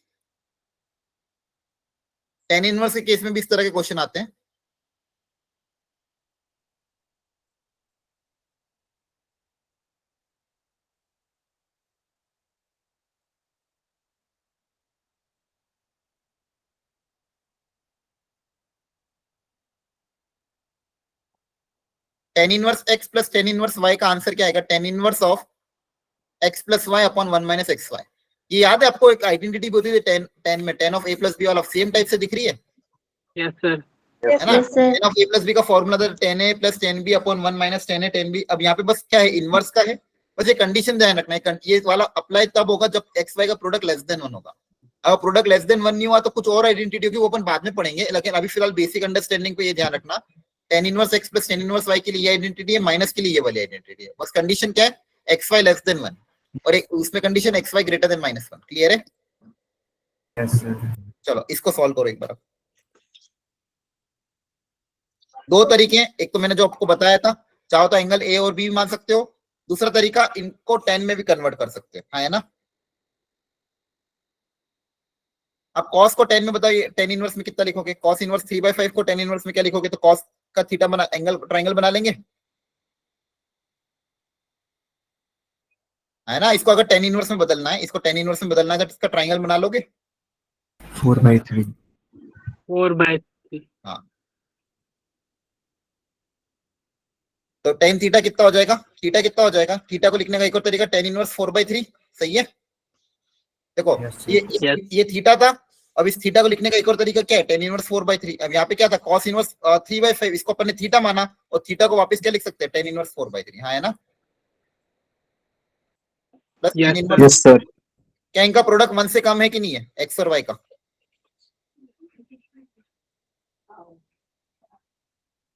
tan इनवर्स के केस में भी इस तरह के क्वेश्चन आते हैं। tan inverse x plus tan inverse y का आंसर क्या आएगा, tan inverse of x plus y upon 1 minus x y. ये याद है आपको, एक आइडेंटिटी होती है tan में, tan of a plus be all of same type से दिख रही है, यस सर। है ना। Yes, sir. tan of a plus B का फॉर्मूला था tan a plus tan b upon 1 minus tan a tan b। अब यहाँ पे बस क्या है, इनवर्स का है, बस ये कंडीशन ध्यान रखना है, ये वाला अप्लाई तब होगा जब एक्स वाई का प्रोडक्ट लेस देन 1 होगा। अगर प्रोडक्ट लेस देन 1 नहीं हुआ तो कुछ और आइडेंटिटी होगी, वो अपन बाद में पढ़ेंगे, लेकिन अभी फिलहाल बेसिक अंडरस्टैंडिंग पे ये ध्यान रखना, tan inverse x plus tan inverse y के लिए ये आइडेंटिटी है, माइनस के लिए ये वाली आइडेंटिटी है। बस कंडीशन क्या है, एक्स वाई लेस देन 1, और एक उसमें condition x y greater than -1। Clear है? चलो इसको सॉल्व करो एक बार। दो तरीके हैं, एक तो मैंने जो आपको बताया था, चाहो तो एंगल ए और बी भी मान सकते हो, दूसरा तरीका इनको tan में भी कन्वर्ट कर सकते हैं, हाँ है ना। अब cos को tan में बताओ, tan इनवर्स में कितना लिखोगे, cos इनवर्स 3/5 को tan इनवर्स में क्या लिखोगे, तो cos का थीटा बना, एंगल ट्रायंगल बना लेंगे, है ना। इसको अगर tan इनवर्स में बदलना है, इसको tan इनवर्स में बदलना है, तो इसका ट्रायंगल बना लोगे 4/3। 4/3। हाँ, तो tan थीटा कितना हो जाएगा, थीटा कितना हो जाएगा, थीटा को लिखने का एक और तरीका tan इनवर्स 4/3, सही है। देखो Yes, sir. ये थीटा था, अब इस थीटा को लिखने का एक और तरीका क्या है, tan इनवर्स 4/3। अब यहाँ पे क्या था, cos इनवर्स 3/5, इसको अपन ने थीटा माना, और थीटा को वापस क्या लिख सकते हैं, tan इनवर्स 4/3, हाँ है ना, plus tan Yes, inverse. Yes sir. क्या इनका प्रोडक्ट 1 से कम है कि नहीं है, एक्स और वाई का,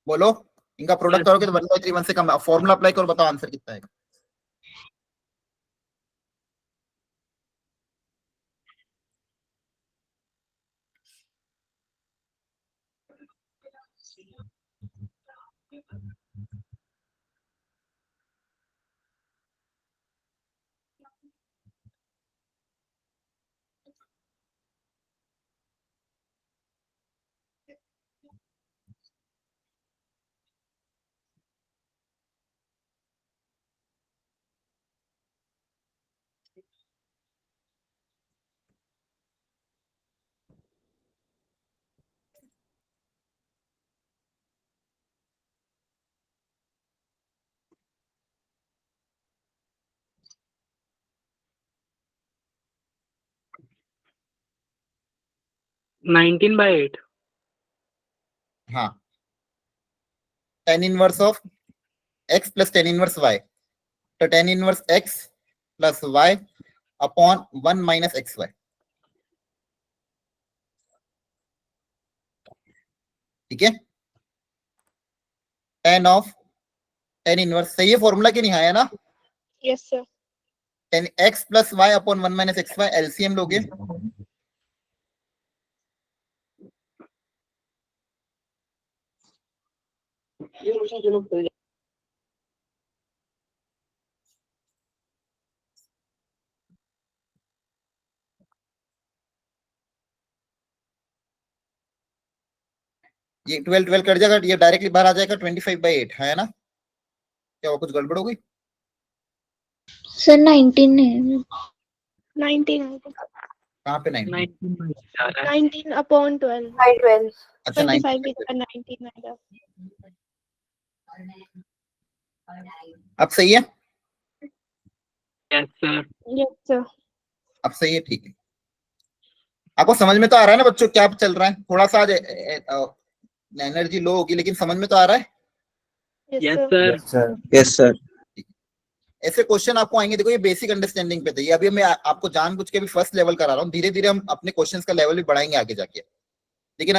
बोलो। इनका प्रोडक्ट करोगे तो 1/3 1 से कम है। फॉर्मूला अप्लाई करो, बताओ आंसर कितना आएगा। Nineteen by 8। हाँ, tan inverse of x plus tan inverse y, तो tan inverse x plus y upon 1 minus x y. ठीक है, tan ऑफ tan इनवर्स, सही है फॉर्मूला के नहीं, है ना। Yes, sir. tan x plus y upon 1 minus x y, LCM लोगे, ये 12 कट जाएगा, ये डायरेक्टली बाहर आ जाएगा 25/8 है ना? क्या वो कुछ गड़बड़ हो गई? सर 19 है 19 कहाँ पे 19? 19 अपॉन 12 अच्छा 25 की 19। जगह 19 आएगा। अब सही है? Yes sir. Yes sir. अब सही है, ठीक है। आपको समझ में तो आ रहा है ना बच्चों क्या चल रहा है? थोड़ा सा आज एनर्जी लो होगी लेकिन समझ में तो आ रहा है। Yes sir. Sir. Yes, sir. Yes sir. ऐसे क्वेश्चन आपको आएंगे, देखो ये बेसिक अंडरस्टैंडिंग पे थे, ये अभी मैं आपको जानबूझ के भी फर्स्ट लेवल करा रहा हूँ, धीरे धीरे हम अपने क्वेश्चंस का लेवल भी बढ़ाएंगे आगे जाके। लेकिन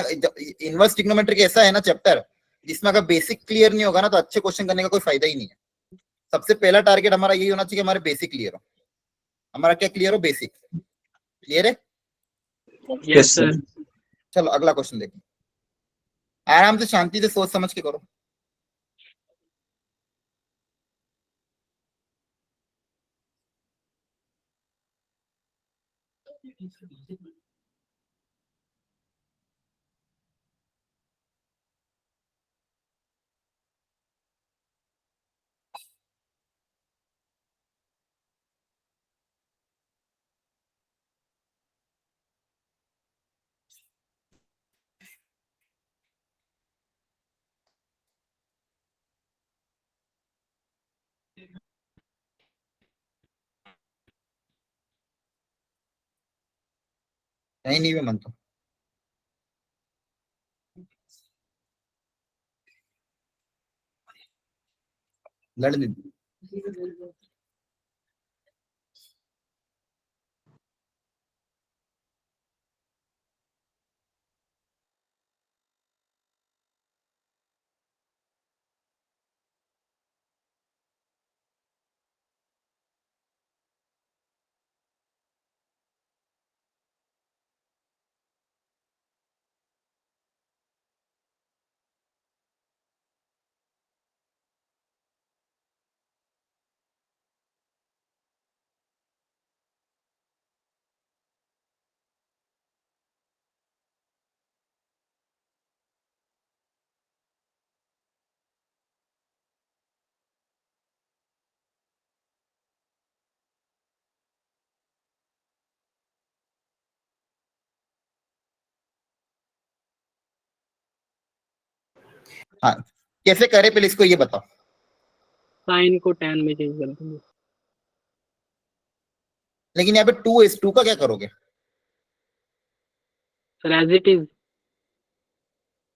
इनवर्स ट्रिग्नोमेट्री ऐसा है ना चैप्टर, जिसमें अगर बेसिक क्लियर नहीं होगा ना तो अच्छे क्वेश्चन करने का कोई फायदा ही नहीं है। सबसे पहला टारगेट हमारा यही होना चाहिए, हमारे बेसिक क्लियर हो। हमारा क्या क्लियर हो? बेसिक क्लियर है। Yes sir. चलो अगला क्वेश्चन देखो, आराम से शांति से सोच समझ के करो। नहीं नहीं, मैं मानता हूँ। लड़ ली। हाँ, कैसे करे पहले इसको ये बताओ। साइन को 10 में चेंज कर दूंगा। लेकिन यहाँ पे 2 का क्या करोगे? Sir as it is.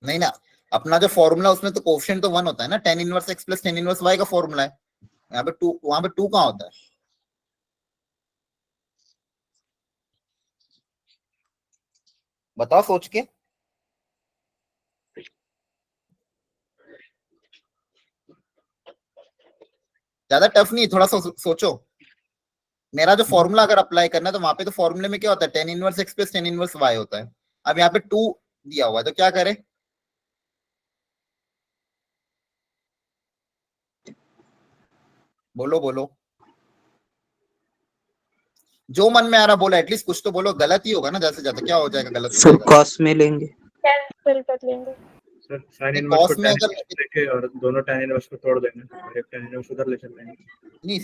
नहीं ना, अपना जो फॉर्मूला उसमें तो कोफिशिएंट तो 1 होता है ना, tan inverse x plus tan inverse y का फॉर्मूला है। यहाँ पे 2, वहां पे 2 कहाँ होता है? बताओ सोच के। ज्यादा टफ नहीं, थोड़ा सा सोचो। मेरा जो फॉर्मूला अगर अप्लाई करना है तो वहां पे तो फॉर्मूले में क्या होता है? tan inverse x plus tan inverse y होता है। अब यहाँ पे 2 दिया हुआ है तो क्या करें? बोलो बोलो, जो मन में आ रहा बोलो, एटलीस्ट कुछ तो बोलो। गलत ही होगा ना ज्यादा से ज्यादा, क्या हो जाएगा गलत हो सर जाएगा? कॉस में लेंगे। कैंसिल कर लेंगे। सर साइन नहीं, इनवर्स को cos में tan अगर इनवर्स लेके और दोनों tan इनवर्स को तोड़ देंगे और एक tan इनवर्स उधर ले चलते हैं। नहीं,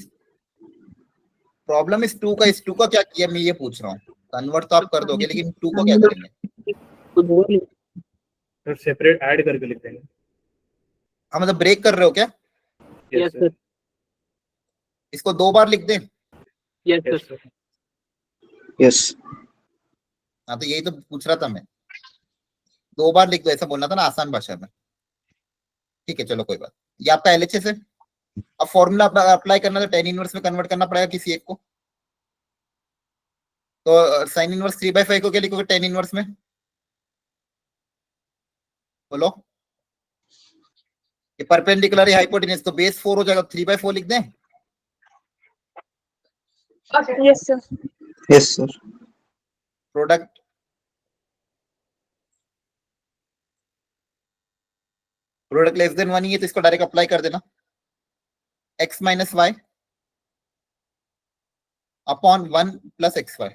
प्रॉब्लम इस 2 का, इस 2 का क्या किया मैं ये पूछ रहा हूँ। कन्वर्ट तो आप कर दोगे लेकिन 2 को क्या करेंगे? सर सेपरेट ऐड करके लिख देंगे। हाँ मतलब ब्रेक कर रहे हो क्या? Yes sir. इसको 2 बार लिख दें? Yes sir. यस। हाँ तो यही तो पूछ रहा था मैं, 2 बार लिख दो ऐसा बोलना था ना आसान भाषा में। ठीक है चलो कोई बात। ये आपका एलएचएस है। अब फॉर्मूला अप्लाई करना तो tan इनवर्स में कन्वर्ट करना पड़ेगा किसी एक को। तो साइन इनवर्स 3/5 को क्या लिखोगे tan इनवर्स में? बोलो। ये परपेंडिकुलर है हाइपोटेन्यूज, तो बेस 4 हो जाएगा, 3/4 लिख दें? Yes sir. Yes sir. Product product less than 1 ही है तो इसको डायरेक्ट अप्लाई कर देना। x minus y upon 1 plus x y.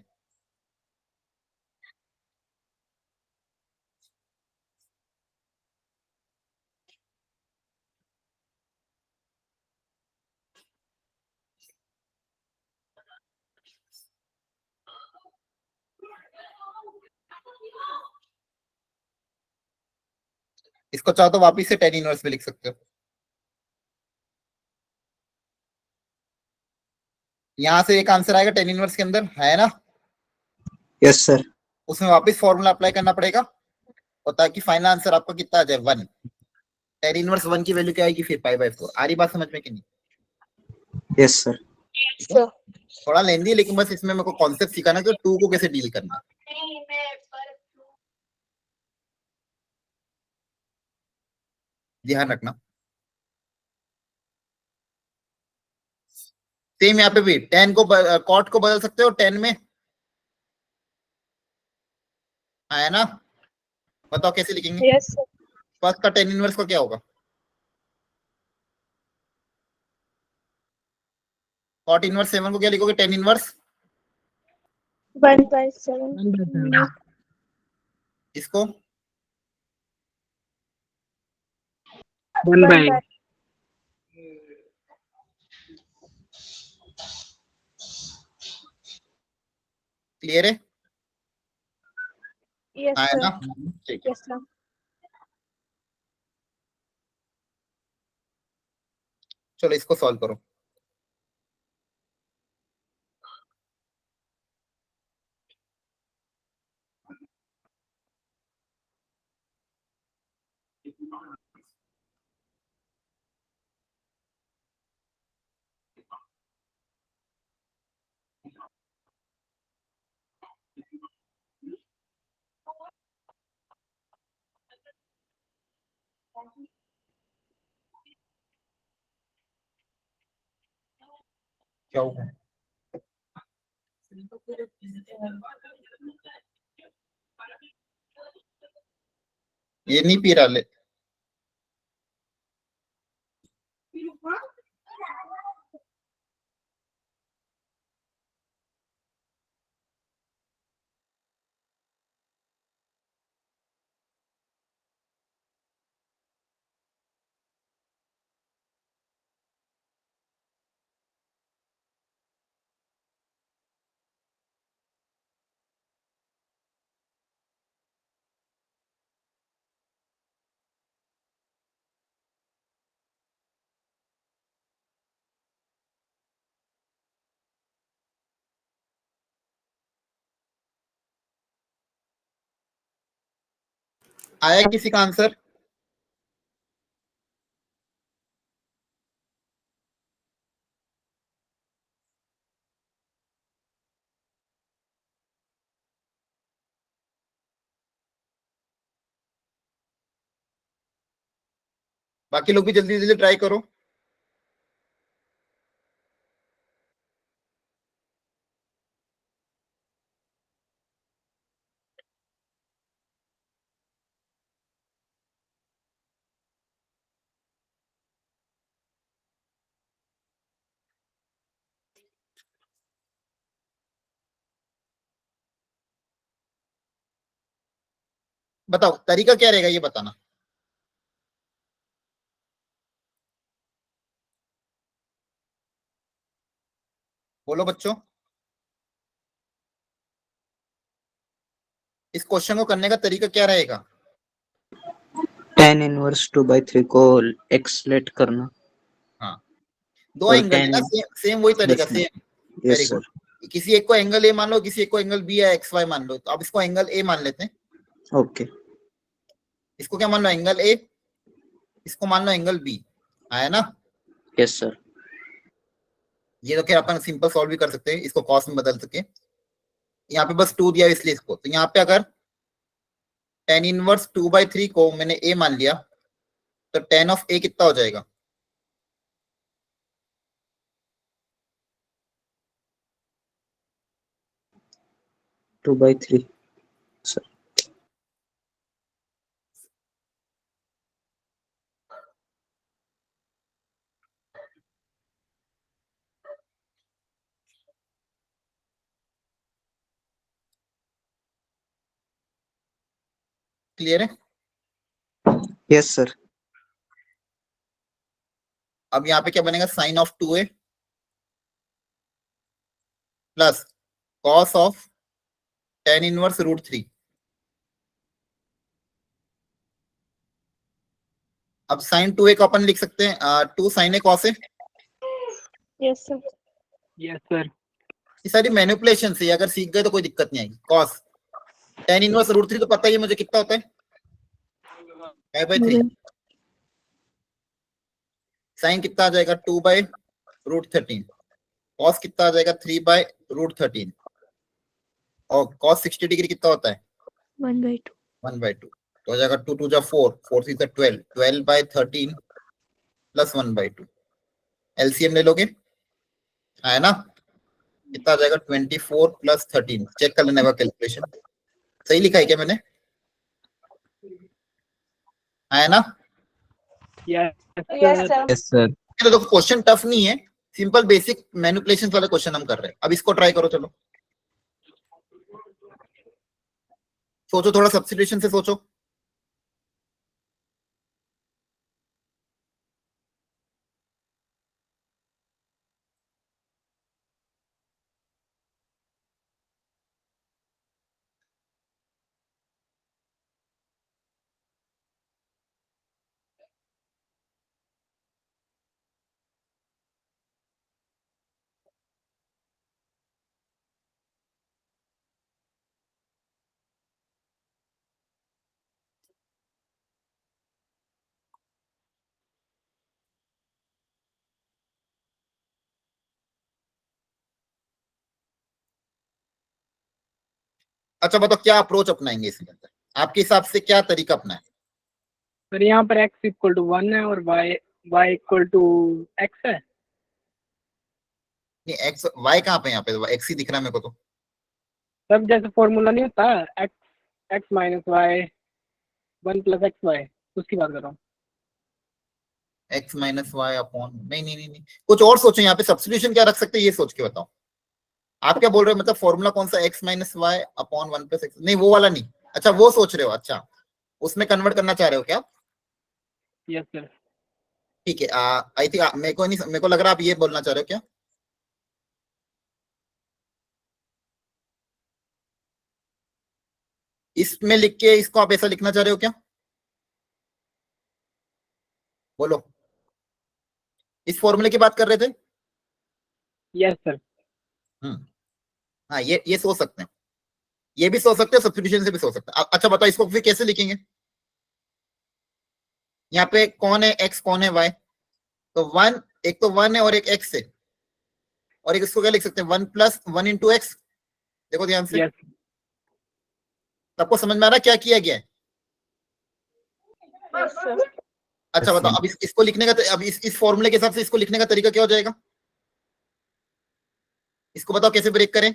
इसको चाहो तो वापिस से टेन इनवर्स भी लिख सकते हो। यहाँ से एक आंसर आएगा टेन इनवर्स के अंदर, है ना? Yes sir. उसमें वापस फॉर्मूला अप्लाई करना पड़ेगा, और ताकि फाइनल आंसर आपका कितना आ जाए, 1। टेन इनवर्स 1 की वैल्यू क्या आएगी फिर, π/4। आ रही बात समझ में कि नहीं? Yes sir. थोड़ा लेंदी है, लेकिन बस इसमें मेरे को कॉन्सेप्ट सिखाना कि 2 को कैसे डील करना है। ध्यान रखना। सेम यहाँ पे भी 10 को कॉट को बदल सकते हो 10 में, है ना? बताओ कैसे लिखेंगे? Yes sir. फर्स्ट का 10 इनवर्स का क्या होगा? कॉट इनवर्स 7 को क्या लिखोगे? 10 इनवर्स 1/7। इसको 1 by क्लियर है? यस है सर। ना? ठीक है, यस सर। चलो इसको सॉल्व करो। क्या होगा? ये नहीं पी रहा ले। आया किसी का आंसर? बाकी लोग भी जल्दी जल्दी ट्राई करो। बताओ तरीका क्या रहेगा, ये बताना। बोलो बच्चों, इस क्वेश्चन को करने का तरीका क्या रहेगा? 10 इनवर्स 2/3 को एक्सलेट करना। हाँ, दो और एंगल है ना, 10 सेम वही तरीका, बस। Same. Very yes good. Sir. किसी एक को एंगल ए मान लो, किसी एक को एंगल बी या एक्स वाई मान लो, तो अब इसको एंगल ए मान लेते हैं। ओके। इसको क्या मान लो? Angle A. इसको मान लो एंगल बी, है ना? Yes sir. ये तो क्या अपन सिंपल सॉल्व भी कर सकते हैं, इसको कॉस में बदल सके। यहाँ पे बस 2 दिया इसलिए इसको, तो यहाँ पे अगर tan इनवर्स 2/3 को मैंने ए मान लिया, तो tan ऑफ ए कितना हो जाएगा? 2/3 सर। क्लियर है? Yes sir. अब यहाँ पे क्या बनेगा? Sine of 2a plus cos of tan inverse √3। अब साइन 2a को अपन लिख सकते हैं 2 sin a cos a। Yes, sir. Yes sir. ये सारी मैनिपुलेशन से अगर सीख गए तो कोई दिक्कत नहीं आएगी। cos tan इनवर्स √3 तो पता ही है मुझे कितना होता है 5/3। साइन कितना आ जाएगा 2/√13। cos कितना आ जाएगा 3/√13। और cos 60 डिग्री कितना होता है 1/2. 1/2। तो हो जाएगा 2 2 जा 4, 4 3 12, 12/13 प्लस 1/2। एलसीएम ले लोगे है ना, कितना आ जाएगा 24 प्लस 13। चेक कर लेने का कैलकुलेशन सही लिखा है क्या मैंने, है ना। Yes, sir. Yes sir. तो देखो क्वेश्चन टफ नहीं है, सिंपल बेसिक मैनिपुलेशन वाला क्वेश्चन हम कर रहे हैं। अब इसको ट्राई करो, चलो सोचो थोड़ा, सब्स्टिट्यूशन से सोचो। अच्छा बताओ क्या अप्रोच अपनाएंगे इसके अंदर, आपके हिसाब से क्या तरीका अपनाए। सर यहाँ पर x इक्वल टू 1 है और y इक्वल टू x है। नहीं एक्स वाई कहाँ पे, यहाँ पे एक्स ही दिख रहा है मेरे को तो। सब जैसे फॉर्मूला नहीं होता x minus y 1 plus x y, उसकी बात कर रहा हूँ। एक्स माइनस वाई अपॉन, नहीं नहीं नहीं नहीं, कुछ और सोचो यहाँ पे सब्स्टिट्यूशन क्या रख सकते हैं ये सोच के बताओ। आप क्या बोल रहे हो, मतलब फॉर्मूला कौन सा, x minus y upon 1 plus x, नहीं वो वाला नहीं। अच्छा वो सोच रहे हो, अच्छा उसमें कन्वर्ट करना चाह रहे हो क्या आप। Yes sir. ठीक है, आई थिंक मेरे को नहीं, मेरे को लग रहा है आप ये बोलना चाह रहे हो क्या। इसमें लिख के इसको आप ऐसा लिखना चाह रहे हो क्या, बोलो। इस फॉर्मूले की बात कर रहे थे। Yes sir. हाँ ये सोच सकते हैं, ये भी सोच सकते हैं, सब्स्टिट्यूशन से भी सोच सकते हैं। अच्छा बताओ इसको फिर कैसे लिखेंगे। यहाँ पे कौन है एक्स, कौन है वाई, तो 1, एक तो 1 है और एक एक्स है, और एक इसको क्या लिख सकते हैं 1 प्लस 1 इंटू एक्स। देखो ध्यान से, यस सबको समझ में आ रहा है क्या किया गया है। Yes, sir. अच्छा बताओ अब इसको लिखने का, अब इस फॉर्मूले के हिसाब से इसको लिखने का तरीका क्या हो जाएगा, इसको बताओ कैसे ब्रेक करें।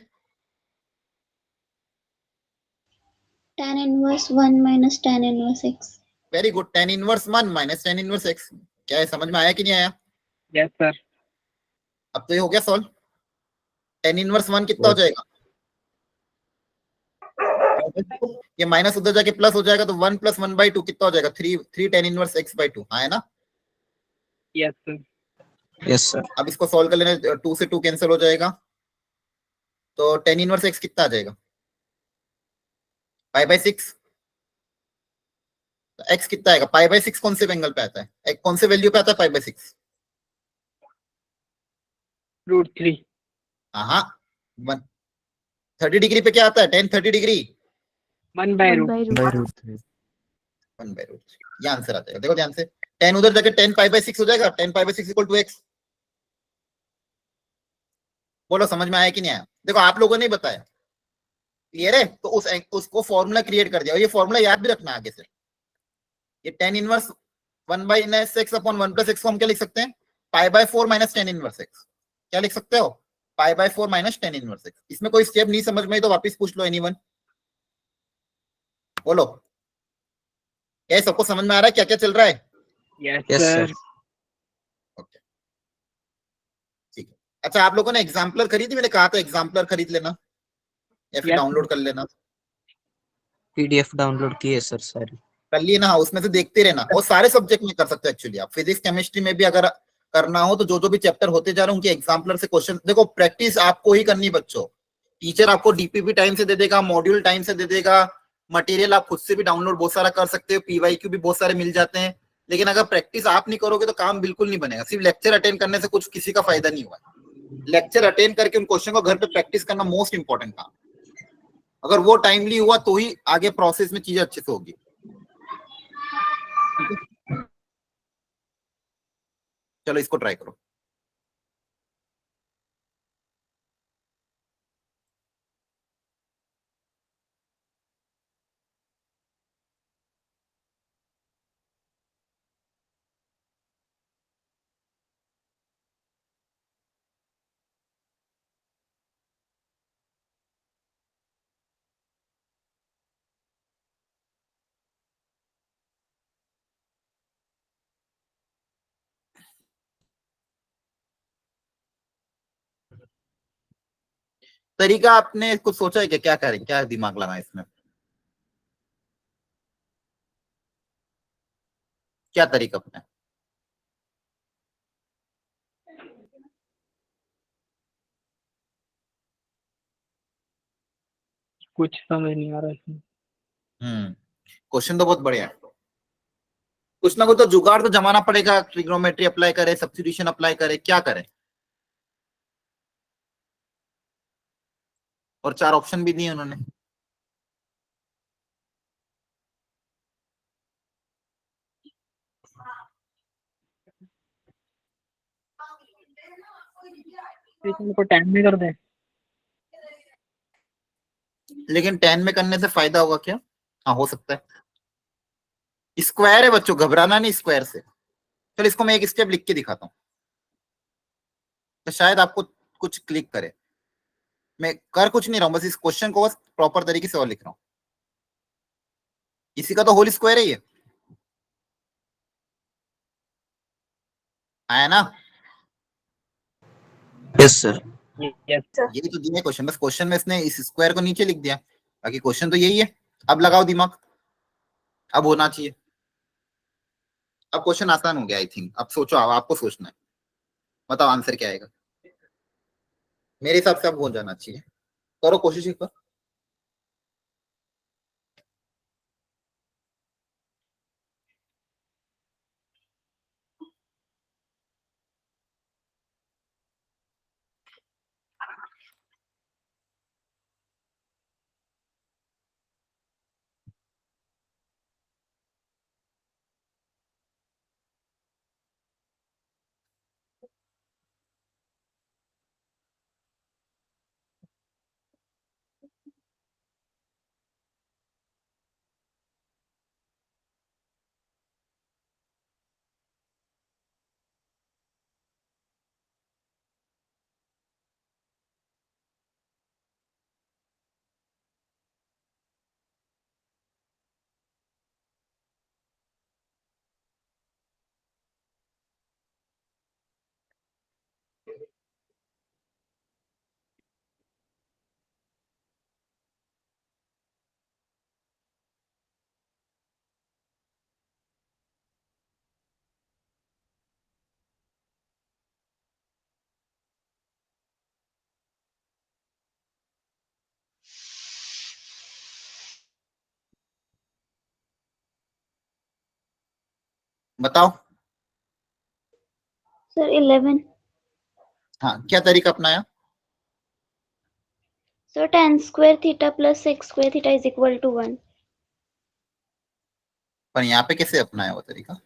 tan inverse 1 minus tan inverse x. Very good, tan inverse 1 minus tan inverse x। क्या है, समझ में आया कि नहीं आया। Yes sir. अब तो ये हो गया सॉल्व। tan इनवर्स 1 कितना हो जाएगा, ये माइनस उधर जाके प्लस हो जाएगा, तो 1 प्लस 1/2 कितना हो जाएगा 3 tan इनवर्स x/2, हाँ है ना। Yes sir. Yes sir. अब इसको सॉल्व कर लेना, 2 से 2 कैंसिल हो जाएगा, तो tan इनवर्स x कितना आ जाएगा π/6। तो x कितना आएगा, π/6 कौन से एंगल पे आता है, कौन से वैल्यू पे आता है π/6। √3। हाँ 30 डिग्री पे क्या आता है, tan 30 डिग्री 1/√। √3। 1/√3, ये आंसर आ जाएगा। देखो ध्यान से, tan उधर जाके tan π/6 हो जाएगा, tan π/6 इक्वल टू x। बोलो समझ में आया कि नहीं आया। देखो आप लोगों ने बताया, क्लियर है, तो उसको फॉर्मूला क्रिएट कर दिया, और ये फॉर्मूला याद भी रखना आगे से। ये tan inverse 1/x upon 1 plus x को हम क्या लिख सकते हैं, π/4 माइनस tan इनवर्स x। क्या लिख सकते हो, π/4 माइनस tan इनवर्स x। इसमें कोई स्टेप नहीं समझ में आई तो वापस पूछ लो एनीवन, बोलो। क्या सबको समझ में आ रहा है क्या क्या चल रहा है। Yes yes sir. Sir. Okay ठीक है। अच्छा आप लोगों ने एग्जाम्पलर खरीदी, मैंने कहा था एग्जाम्पलर खरीद लेना या फिर Yes. डाउनलोड कर लेना। पीडीएफ डाउनलोड की है सर सारी। कर लिए ना, उसमें से देखते रहना, और सारे सब्जेक्ट में कर सकते हो एक्चुअली आप। फिजिक्स केमिस्ट्री में भी अगर करना हो तो जो भी चैप्टर होते जा रहे हैं उनके एग्जाम्पलर से क्वेश्चन, देखो प्रैक्टिस आपको ही करनी बच्चों। टीचर आपको डीपीपी टाइम से दे देगा, मॉड्यूल टाइम से दे देगा, मटेरियल आप खुद से भी डाउनलोड बहुत सारा कर सकते हो, पीवाईक्यू भी बहुत सारे मिल जाते हैं, लेकिन अगर प्रैक्टिस आप नहीं करोगे तो काम बिल्कुल नहीं बनेगा। सिर्फ लेक्चर अटेंड करने से कुछ किसी का फायदा नहीं हुआ। लेक्चर अटेंड करके उन क्वेश्चन को घर पे प्रैक्टिस करना मोस्ट इंपॉर्टेंट काम। अगर वो टाइमली हुआ तो ही आगे प्रोसेस में चीजें अच्छे से होगी। चलो इसको ट्राई करो। तरीका आपने कुछ सोचा है कि क्या करें, क्या दिमाग लगाएं इसमें, क्या तरीका अपने? कुछ समझ नहीं आ रहा इसमें। क्वेश्चन तो बहुत बढ़िया है। कुछ ना कुछ तो जुगाड़ तो जमाना पड़ेगा। ट्रिग्नोमेट्री अप्लाई करे, सब्स्टिट्यूशन अप्लाई करे, क्या करें? और 4 ऑप्शन भी दिए उन्होंने। इनको 10 में कर दे। लेकिन 10 में करने से फायदा होगा क्या? हाँ हो सकता है। स्क्वायर है बच्चों, घबराना नहीं स्क्वायर से। चलो इसको मैं एक स्टेप लिख के दिखाता हूँ तो शायद आपको कुछ क्लिक करे। मैं कर कुछ नहीं रहा हूँ, बस इस क्वेश्चन को बस प्रॉपर तरीके से और लिख रहा हूँ। इसी का तो होल स्क्वायर है ये, आया ना? Yes sir. यस यही तो दिया क्वेश्चन, बस क्वेश्चन में इसने इस स्क्वायर को नीचे लिख दिया। बाकी क्वेश्चन तो यही है। अब लगाओ दिमाग, अब होना चाहिए। अब क्वेश्चन आसान हो गया आई थिंक। अब सोचो, अब आपको सोचना है, बताओ आंसर क्या आएगा। मेरे हिसाब से अब हो जाना चाहिए। करो कोशिश एक बार। बताओ। सर 11। हाँ, क्या तरीका अपनाया? Sir tan square theta plus sec square theta is equal to 1। पर यहाँ पे कैसे अपनाया वो तरीका?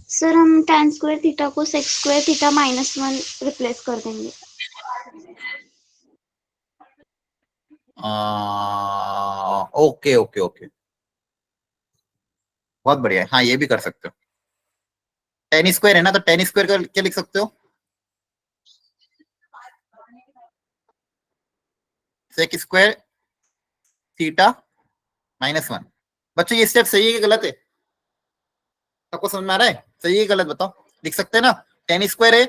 सर हम tan square theta को sec square theta minus 1 replace कर देंगे। ओके ओके ओके, बहुत बढ़िया है। हाँ ये भी कर सकते हो। टेन स्क्वायर है ना, तो टेन स्क्वायर का क्या लिख सकते हो? Sec square theta -1। बच्चों ये स्टेप सही है कि गलत है? आपको समझ में आ रहा है? सही है गलत बताओ। लिख सकते हैं ना? टेन स्क्वायर है।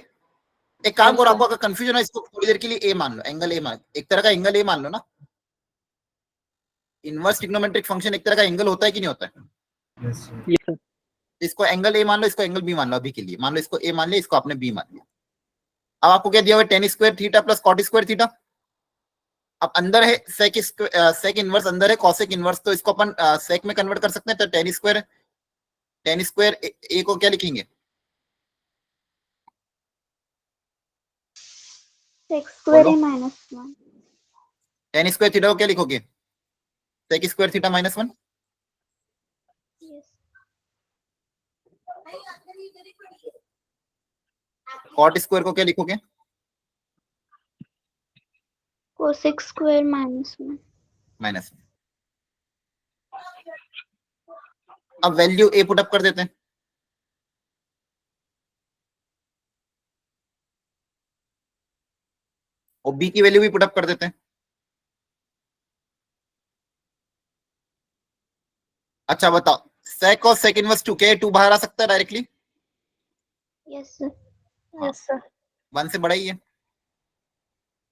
एक काम करो, आपको अगर कंफ्यूजन है इसको थोड़ी देर के लिए ए मान लो, एंगल ए मान, एक तरह का एंगल ए मान लो ना। इनवर्स ट्रिग्नोमेट्रिक फंक्शन एक तरह का एंगल होता है कि नहीं होता है? Yes, sir. यस इसको एंगल ए मान लो, इसको एंगल बी मान लो। अभी के लिए मान लो इसको ए मान लिया, इसको आपने बी मान लिया। अब आपको क्या दिया हुआ है? Tan square theta plus cot square theta. अब अंदर है सेक इनवर्स, अंदर है कॉसेक इनवर्स, तो इसको अपन सेक में कन्वर्ट कर सकते हैं। तो टेन स्क्वायर ए को क्या लिखेंगे? सेक्स स्क्वायर बोलो। A minus 1। Tan square theta को क्या लिखोगे? Sec square theta minus 1। Cot square को क्या लिखोगे? Cosec square -1। माइनस 1। अब वैल्यू ए पुट अप कर देते हैं, और बी की वैल्यू भी पुट अप कर देते हैं। अच्छा बताओ, सेक और सेक इनवर्स 2 क्या 2 बाहर आ सकता है directly? Yes sir. Yes sir. 1 से बड़ा ही है।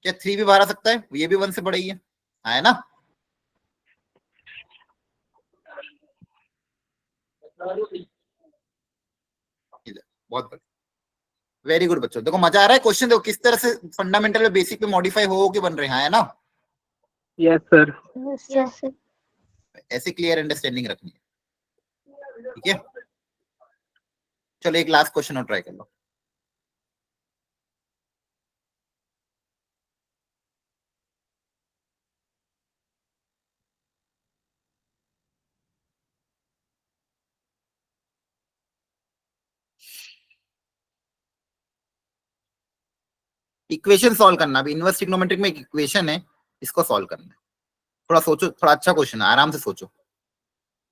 क्या 3 भी बाहर आ सकता है? ये भी 1 से बड़ा ही है ना? बहुत बढ़िया, वेरी गुड बच्चों। देखो मजा आ रहा है क्वेश्चन, देखो किस तरह से फंडामेंटल में बेसिक पे मॉडिफाई हो के बन रहे हैं, है ना? Yes sir. Yes sir. ऐसी क्लियर अंडरस्टैंडिंग रखनी है, ठीक है? चलो एक लास्ट क्वेश्चन और ट्राई कर लो। इक्वेशन सॉल्व करना, अभी इनवर्स ट्रिग्नोमेट्रिक में एक इक्वेशन है, इसको सॉल्व करना है। थोड़ा सोचो, थोड़ा अच्छा क्वेश्चन है, आराम से सोचो।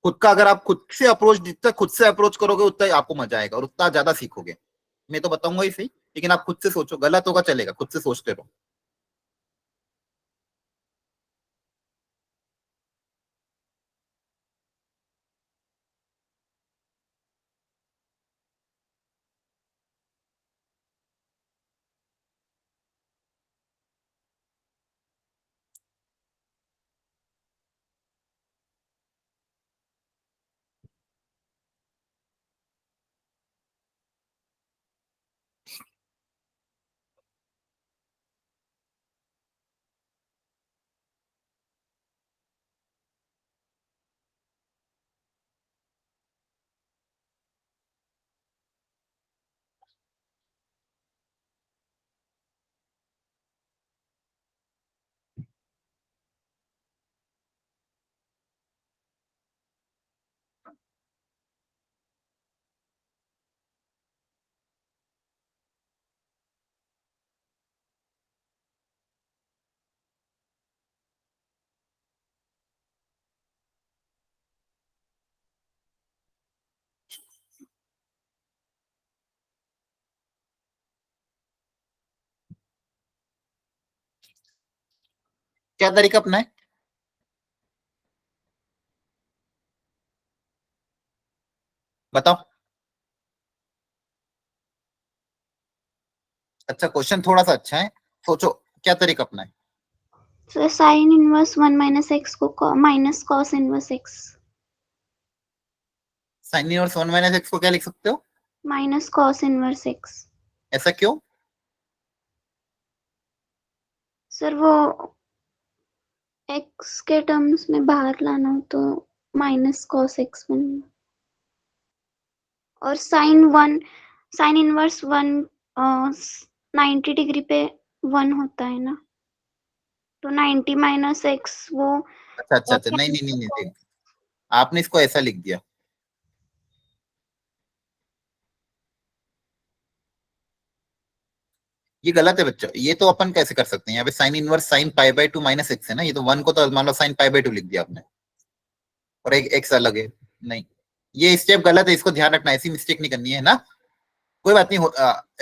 खुद का अगर आप खुद से अप्रोच, जितना खुद से अप्रोच करोगे उतना ही आपको मजा आएगा और उतना ज्यादा सीखोगे। मैं तो बताऊंगा ही सही, लेकिन आप खुद से सोचो, गलत होगा चलेगा, खुद से सोचते रहो। क्या तरीका अपना है? बताओ। अच्छा क्वेश्चन थोड़ा सा अच्छा है, सोचो क्या तरीका अपना है। Sir sine inverse 1 minus x को minus cos inverse x. Sine inverse 1 minus x को क्या लिख सकते हो? Minus cos inverse x. ऐसा क्यों? सर वो एक्स के टर्म्स में बाहर लाना हो तो माइनस कॉस एक्स बनेगा। और साइन इनवर्स 1 90 डिग्री पे 1 होता है ना, तो 90 माइनस एक्स वो अच्छा अच्छा अच्छा, नहीं नहीं नहीं नहीं, देख, आपने इसको ऐसा लिख दिया। ये गलत है बच्चों, ये तो अपन कैसे कर सकते हैं? यहाँ पे sine inverse sine pi by 2 minus x है ना, ये तो 1 को तो मान लो साइन पाई बाय 2 लिख दिया आपने, और एक एक्स अलग है। नहीं, ये स्टेप गलत है, इसको ध्यान रखना, ऐसी मिस्टेक नहीं करनी है ना। कोई बात नहीं,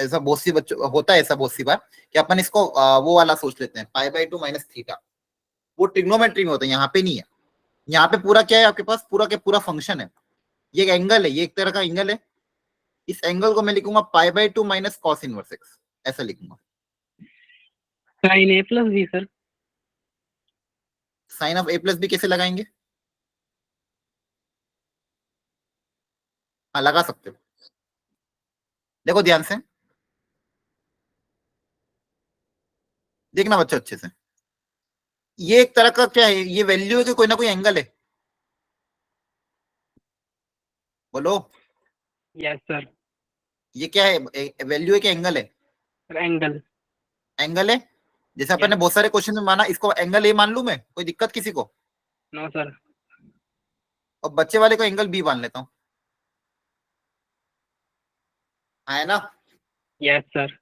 ऐसा बहुत सी बच्चों होता है, ऐसा बहुत सी बार कि अपन इसको वो वाला सोच लेते हैं, पाई बाय 2 माइनस थीटा। वो ट्रिग्नोमेट्री में होता है, यहाँ पे नहीं है। यहाँ पे पूरा क्या है आपके पास? पूरा क्या पूरा फंक्शन है। ये एक एंगल है, ये एक तरह का एंगल है। इस एंगल को मैं लिखूंगा pi by 2 minus cos inverse x, ऐसा लिखूंगा। Sine A plus B sir. Sine of A plus B कैसे लगाएंगे? हाँ लगा सकते हो। देखो ध्यान से, देखना बच्चों अच्छे से। ये एक तरह का क्या है, ये वैल्यू है कि कोई ना कोई एंगल है? बोलो, यस सर। ये क्या है, वैल्यू है कि एंगल है? एंगल। एंगल है। जैसे अपन ने बहुत सारे क्वेश्चन में माना, इसको एंगल ए मान लूं मैं, कोई दिक्कत किसी को? No sir. और बच्चे वाले को एंगल बी मान लेता हूँ, है ना? Yes sir.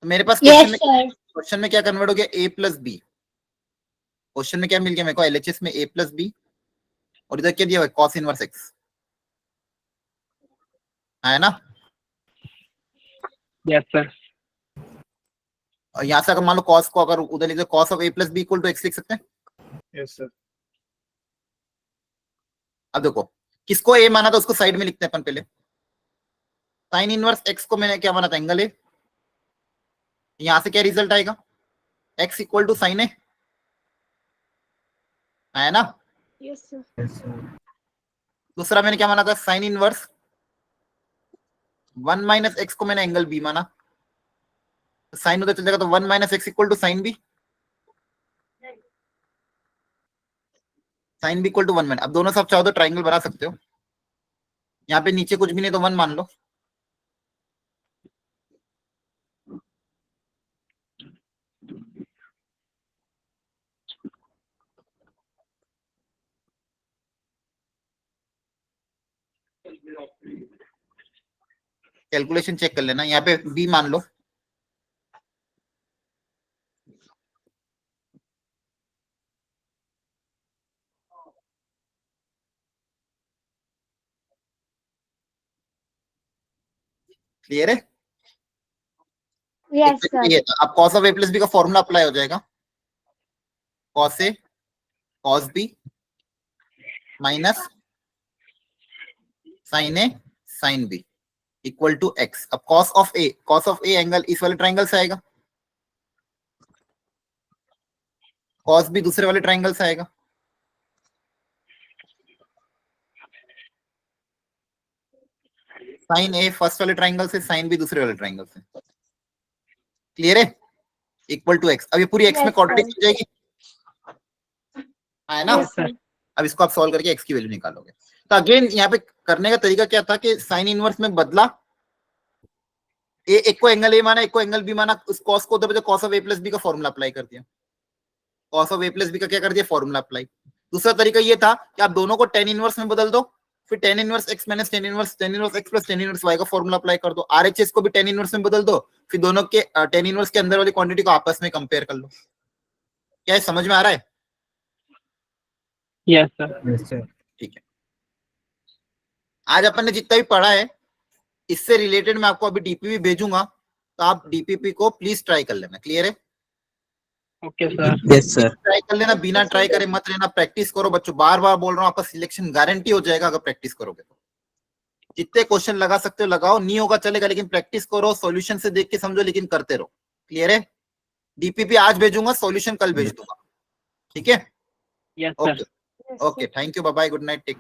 तो मेरे पास यस सर। क्वेश्चन में क्या कन्वर्ट हो गया, ए प्लस बी। क्वेश्चन में क्या मिल गया मेरे को, एलएचएस में ए प्लस बी, और इधर क्या दिया हुआ है, कॉस इनवर्स एक्स, है ना? Yes sir. और यहाँ से अगर मान लो कॉस को अगर उधर लिख दो, cos of A plus B equal to x लिख सकते हैं। Yes sir. अब देखो, किसको ए माना था उसको साइड में लिखते हैं अपन पहले। साइन इनवर्स एक्स को मैंने क्या माना था, एंगल ए। यहां से क्या रिजल्ट आएगा, एक्स इक्वल टू साइन ए, है ना? Yes sir. Yes, sir. दूसरा मैंने क्या माना था, साइन इनवर्स 1 माइनस एक्स को मैंने एंगल बी माना, साइन उधर चल जाएगा तो 1 minus x equal to sine B, sine B equal to 1 minus. अब दोनों सब चाहो तो ट्राइंगल बना सकते हो, यहाँ पे नीचे कुछ भी नहीं तो 1 मान लो। कैलकुलेशन चेक कर लेना, यहाँ पे बी मान लो। क्लियर है? Yes sir. ये अब cos of A plus B का फॉर्मूला अप्लाई हो जाएगा, cos A cos B minus sine A sine B equal to x. अब कॉस ऑफ ए एंगल इस वाले ट्राइंगल से आएगा, कॉस बी दूसरे वाले ट्राइंगल से आएगा, साइन ए फर्स्ट वाले ट्राइंगल से, साइन बी दूसरे वाले ट्राइंगल से। क्लियर है? Equal to x. अब ये पूरी एक्स में Yes, क्वाड्रेटिक sir. हो जाएगी, है ना? Yes, sir. अब इसको आप सॉल्व करके एक्स की वैल्यू निकालोगे। तो अगेन यहाँ पे करने का तरीका क्या था कि साइन इनवर्स में बदला, एक को एंगल ए माना, एक को एंगल बी माना, उस कॉस को उधर cos of A plus B का फॉर्मूला अप्लाई कर दिया, cos of A plus B का क्या कर दिया, फॉर्मूला अप्लाई। दूसरा तरीका ये था कि आप दोनों को टेन इनवर्स में बदल दो, फिर tan inverse x minus tan inverse x plus tan inverse y का फॉर्मूला अप्लाई कर दो। आरएचएस को भी टेन इनवर्स में बदल दो, फिर दोनों के टेन इनवर्स के अंदर वाली क्वांटिटी को आपस में कंपेयर कर लो। क्या है, समझ में आ रहा है? Yes sir. Yes, sir. ठीक है, आज अपन ने जितना भी पढ़ा है इससे रिलेटेड मैं आपको अभी डीपीपी भेजूंगा, तो आप डीपीपी को प्लीज ट्राई कर लेना। क्लियर है? Okay sir. Yes sir. Try कर लेना, बिना ट्राई करे मत लेना, प्रैक्टिस करो बच्चों। बार बार बोल रहा हूँ, आपका सिलेक्शन गारंटी हो जाएगा अगर प्रैक्टिस करोगे तो। जितने क्वेश्चन लगा सकते हो लगाओ, नहीं होगा चलेगा, लेकिन प्रैक्टिस करो, सॉल्यूशन से देख के समझो, लेकिन करते रहो। क्लियर है? डीपीपी आज भेजूंगा, सॉल्यूशन कल भेज दूंगा। ठीक है? Yes sir. Okay okay, thank you, bye bye, good night, take